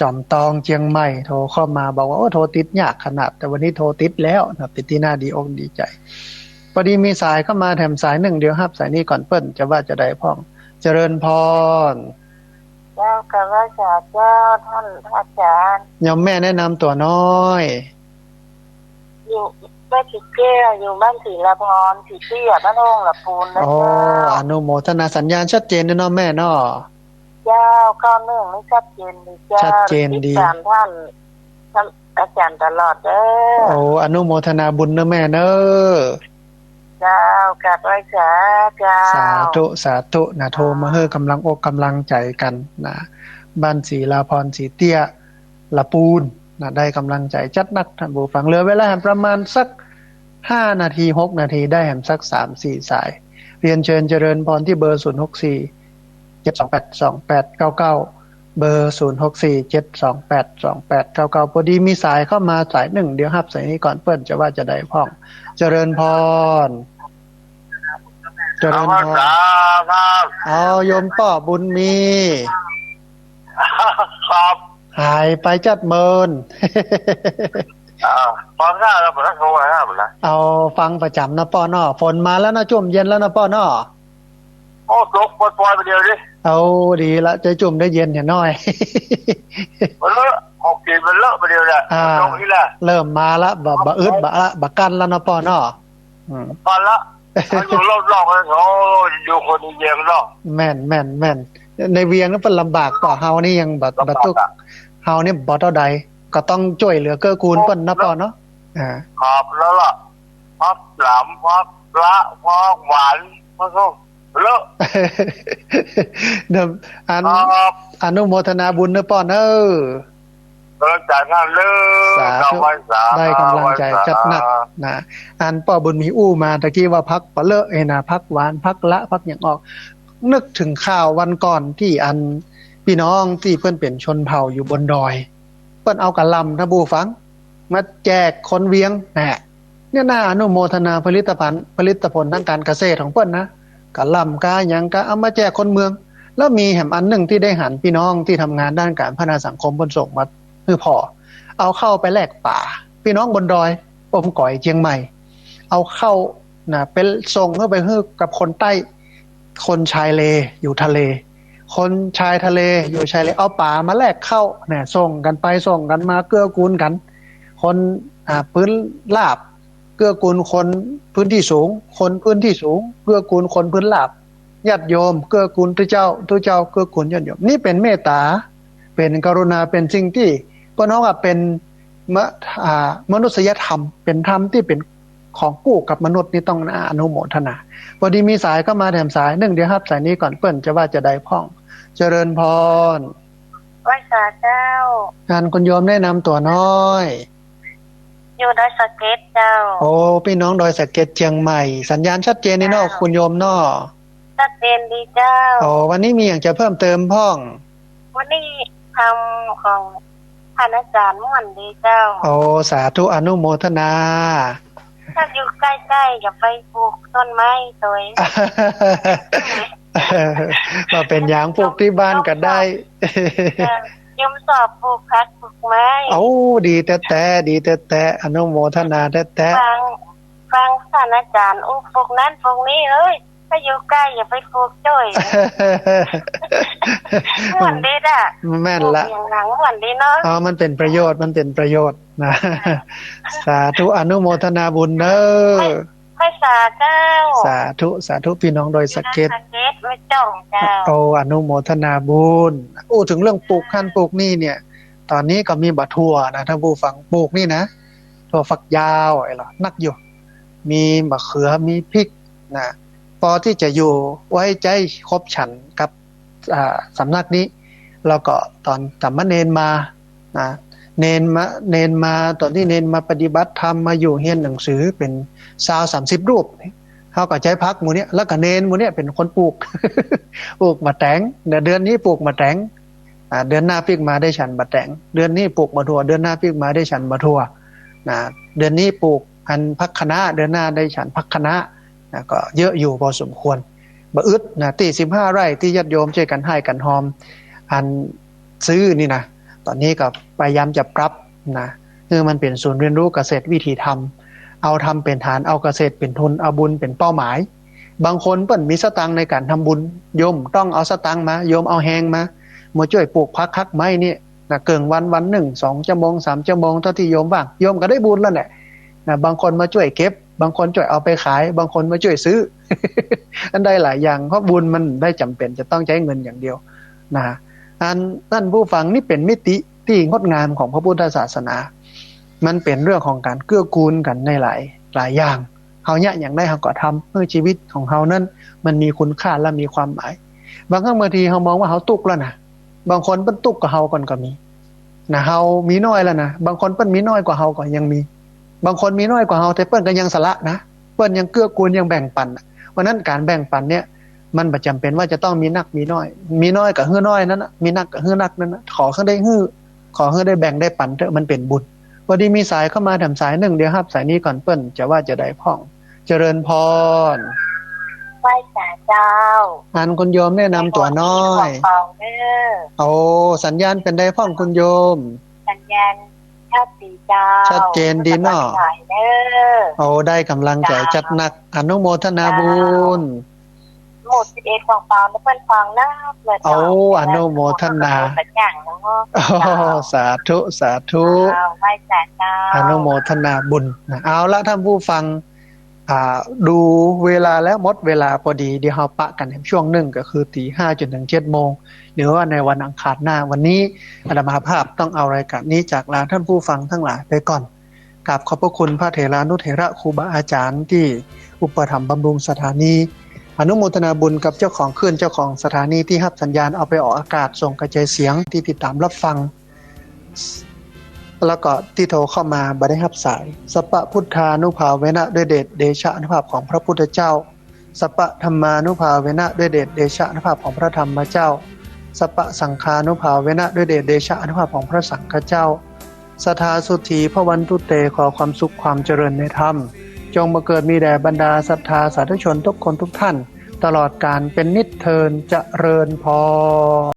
จอมตองเชียงใหม่โทรเข้ามาบอกว่าโทรติดยากขนาดแต่วันนี้โทรติดแล้วนะเป็นที่น่าดีอกดีใจพอ อดีมีสายเข้ามาแถมสายหนึ่งเดียวครับสายนี้ก่อนเปิ้นจะว่าจะได้พ้องเจริญพร
เจ้ากราชาเจ้าท่านอาจารย์
ยมแม่แนะนำตัวน้อย
อยู่แม่ติเกี้ยอยู่บ้านศรีละพรศรีเตี้ยบ้านโอ่งละปูนนะเจ้า
อนุโมทนาสัญญาณชัดเจนนะแม่เนาะ
เจ้าก้าวเนื่องไม่ชัดเจนดีเจ้า
ชัดเจนดี
ตามท่านอาจารย์ตลอดเด้อ
อนุโมทนาบุญนะแม่เด้อ
เจ้ากราบไหว้เจ้า
สาธุสาธุนะโทรมาเฮ้อกำลังอกกำลังใจกันนะบ้านศรีลาพรศรีเตี้ยละปูนนะได้กำลังใจจัดนักท่านผู้ฟังเหลือเวลาประมาณสัก5นาที6นาทีได้แหมสัก 3-4 สายเรียนเชิญเจริญพรที่เบอร์064 7282899เบอร์064 7282899พอดีมีสายเข้ามาสาย1เดี๋ยวรับสายนี้ก่อนเปิ้นจะว่าจะได้พ้องเจริญพรเจริญพรเอาโยมป้อบุญมี
ครับ
หายไปจัดเมิน
ฟังได้แล้วผมโทรมาแล้วนะ
เอาฟังประจำนะป้อเนาะฝนมาแล้วนะจุ่มเย็นแล้วนะป้อเนาะ
โอ้ตกปล่อยๆไปเดียวดิ
เอาดีละจะจุ่มได้เย็นอย่างน้อย
มันเลอะออกกินมันเลอะไปเดียวแหละตรงนี้แหละ
เริ่มมาละบะอึดบะกันแล้วนะป้อเนาะ
พอละมันอยู่รอบๆกันเขาอยู่คนเดียวเนาะ
แม่นในเวียงนั้นเป็นลำบากต่อเฮานี่ยังบัตุกเฮานี่บ่เท่าใดก็ต้องช่วยเหลือเกื้อกูลเปิ้นนะป้อเนาะ
ครับแล้วล่ะพักหลามพักละพักหวานพักเลอะ
เดิมอนุโมทนาบุญนะป้อเด้
อกำลังใจงานเลิศ
ได้กำลังใจจัดหนักนะอันป้อบุญมีอู้มาตะกี้ว่าพักปะเลอะนะพักหวานพักละพักอย่างออกนึกถึงข่าววันก่อนที่อันพี่น้องที่เพิ่นเป็นชนเผ่าอยู่บนดอยเพิ่นเอากะลำท่านผู้ฟังมาแจกคนเวียงเนี่ยน่าอนุโมทนาผลิตผลทางการเกษตรของเพิ่นนะกะลำกะหยังกะเอามาแจกคนเมืองแล้วมีแหมอันหนึ่งที่ได้หันพี่น้องที่ทำงานด้านการพัฒนาสังคมเพิ่นส่งมาคือพอเอาเข้าไปแลกป่าพี่น้องบนดอยอมก่อยเชียงใหม่เอาเข้านะเป็นส่งเข้าไปให้กับคนใต้คนชายเลอยู่ทะเลคนชายทะเลอยู่ชายเลเอาป่ามาแลกเข้าเนี่ยส่งกันไปส่งกันมาเกื้อกูลกันคนพื้นราบเกื้อกูลคนพื้นที่สูงคนพื้นที่สูงเกื้อกูลคนพื้นราบญาติโยมเกื้อกูลทุเจ้าเกื้อกูลญาติโยมนี่เป็นเมตตาเป็นกรุณาเป็นสิ่งที่พวกน้องเป็นมนุษยธรรมเป็นธรรมที่เป็นของกู้กับมนุษย์นี่ต้องอนุโมทนาพอดีมีสายเข้ามาแถมสาย1เดี๋ยวครับสายนี้ก่อนเปิ้นจะว่าจะได้พ้องเจริญพร
ไหว้สาเจ้า
คุณโยมแนะนำตัวน้อย
อยู่ดอยสะเก็ดเจ้า
โอ้พี่น้องดอยสะเก็ดเชียงใหม่สัญญาณชัดเจนนี่เนาะคุณโยมเนาะ
ชัดเจนดีเจ้า
โอ้วันนี้มีอย่างจะเพิ่มเติมพ้อง
วันนี้ทำของท่านอาจารย์ม่วนดีเจ้า
โอ้สาธุอนุโมทนา
ถ้าอยู่ใกล้ๆอย่าไปปลูกต้นไม้ตัวเอง
มาเป็นอย่างปลูกที่บ้านก็ได้
ยมสอบปลูกผักปลูกไม้
ดีแต่อนุโมทนาแต่
ฟังท่านอาจารย์ปลูกนั้นปลูกนี้เอ้ยถ้าอยู่ใกล้อย่าไปปลูกจ้อยม่วนดีด่ะ
แม่นละ
อย่างหลังม่วนดีเนาะ
มันเป็นประโยชน์นะสาธุอนุโมทนาบุญเด้อ
ให้สาเจ้า
สาธุพี่น้องโดยสะเก็ด
ไม่จ้องเจ้า
อนุโมทนาบุญถึงเรื่องปลูกขั้นปลูกนี่เนี่ยตอนนี้ก็มีบะทั่วนะท่านผู้ฟังปลูกนี่นะถั่วฝักยาวไอ้ล่ะนักอยู่มีมะเขือมีพริกนะพอที่จะอยู่ไว้ใจครบฉันกับสำนักนี้แล้วก็ตอนสามเณรมานะเนนมาตอนที่เนนมาปฏิบัติธรรมมาอยู่เรียนหนังสือเป็น20-30รูปเขาก็ใช้พักหมู่นี้แล้วก็เนนหมู่นี้เป็นคนปลูกมาแตงเดือนนี้ปลูกมาแตงเดือนหน้าพริกมาได้ฉันมาแตงเดือนนี้ปลูกมะทั่วเดือนหน้าพริกมาได้ฉันมะทั่วนะเดือนนี้ปลูกพันพักคะน้าเดือนหน้าได้ฉันพักคะน้านะก็เยอะอยู่พอสมควรบ่อึดนะที่15ไร่ที่ญาติโยมช่วยกันให้กันหอมอันซื้อนี่นะตอนนี้ก็พยายามจะปรับนะคือมันเป็นศูนย์เรียนรู้เกษตรวิถีธรรม เอาทำเป็นฐานเอาเกษตรเป็นทุนเอาบุญเป็นเป้าหมายบางคนเปิ้นมีสตังค์ในการทำบุญโยมต้องเอาสตังค์มาโยมเอาแหงมาช่วยปลูกพักคักไม้นี่นะเกิงวันหนึ่ง2 ชั่วโมง3 ชั่วโมงเท่าที่โยมว่างโยมก็ได้บุญแล้วแหละนะบางคนมาช่วยเก็บบางคนช่วยเอาไปขายบางคนมาช่วยซื้อ อันได้หลายอย่างเพราะบุญมันได้จำเป็นจะต้องใช้เงินอย่างเดียวนะอันท่านผู้ฟังนี่เป็นมิติที่งดงามของพระพุทธศาสนามันเป็นเรื่องของการเกื้อกูลกันในหลายอย่างเฮาเนี่ยอย่างได้เฮาก็ทำเพื่อชีวิตของเฮานั้นมันมีคุณค่าและมีความหมายบางครั้งบางทีเฮามองว่าเฮาตุกแล้วนะบางคนเปิ้นตุกกว่าเฮาก่อนก็มีนะเฮามีน้อยแล้วนะบางคนเปิ้นมีน้อยกว่าเฮาก็ยังมีบางคนมีน้อยกว่าเฮาแต่เปิ้นก็ยังสละนะเปิ้นยังเกื้อกูลยังแบ่งปันเพราะนั้นการแบ่งปันเนี่ยมันบ่จำเป็นว่าจะต้องมีนักมีน้อยมีน้อยก็ฮื้อน้อยนั้นน่ะมีนักก็ฮื้อนักนั้นน่ะขอให้ได้ฮื้อขอให้ได้แบ่งได้ปันเถอะมันเป็นบุญพอดีมีสายเข้ามาถามสายหนึ่งเดี๋ยวรับสายนี้ก่อนเปิ้นจะว่าจะได้พ้องเจริญพร
ไหว้ศาลเจ้า
อันคุณโยมแนะนำตัวน้อยโอ้สัญญาณเป็นได้พ้องคุณโยม
สัญญาณชัดดีเจ้า
ชัดเจนดีเนาะโอ้ได้กำลังใจจัดหนักอนุโมทนาบุญ
หมด11ของเปล่าเพิ่นฟังนะเพิ่น
โอ้อนุโมทนาสาธุสาธุ
ไหว้ศาลเจ้า
อนุโมทนาบุญนะเอาละท่านผู้ฟังดูเวลาแล้วหมดเวลาพอดีเดี๋ยวเราปะกันในช่วงหนึ่งก็คือ 5:00 จนถึง 7:00 นหรือว่าในวันอังคารหน้าวันนี้อาตมาภาพต้องเอารายการนี้จากลาท่านผู้ฟังทั้งหลายไปก่อนกราบขอบพระคุณพระเถรานุเถระครูบาอาจารย์ที่อุปถัมภ์บำรุงสถานีอนุโมทนาบุญกับเจ้าของคลื่นเจ้าของสถานีที่รับสัญญาณเอาไปออกอากาศส่งกระจายเสียงที่ติดตามรับฟังแล้วก็ที่โทรเข้ามาบ่ได้รับสายสัพพพุทธานุภาเวนะด้วยเดชเดชะอนุภาพของพระพุทธเจ้าสัพพธรรมานุภาเวนะด้วยเดชเดชะอนุภาพของพระธรรมเจ้าสัพพสังฆานุภาเวนะด้วยเดชเดชะอนุภาพของพระสังฆเจ้าสัทธาสุธีพระวันตุเตขอความสุขความเจริญในธรรมจงมาเกิดมีแด่บรรดาศรัทธาสาธุชนทุกคนทุกท่านตลอดกาลเป็นนิจเทินเจริญพร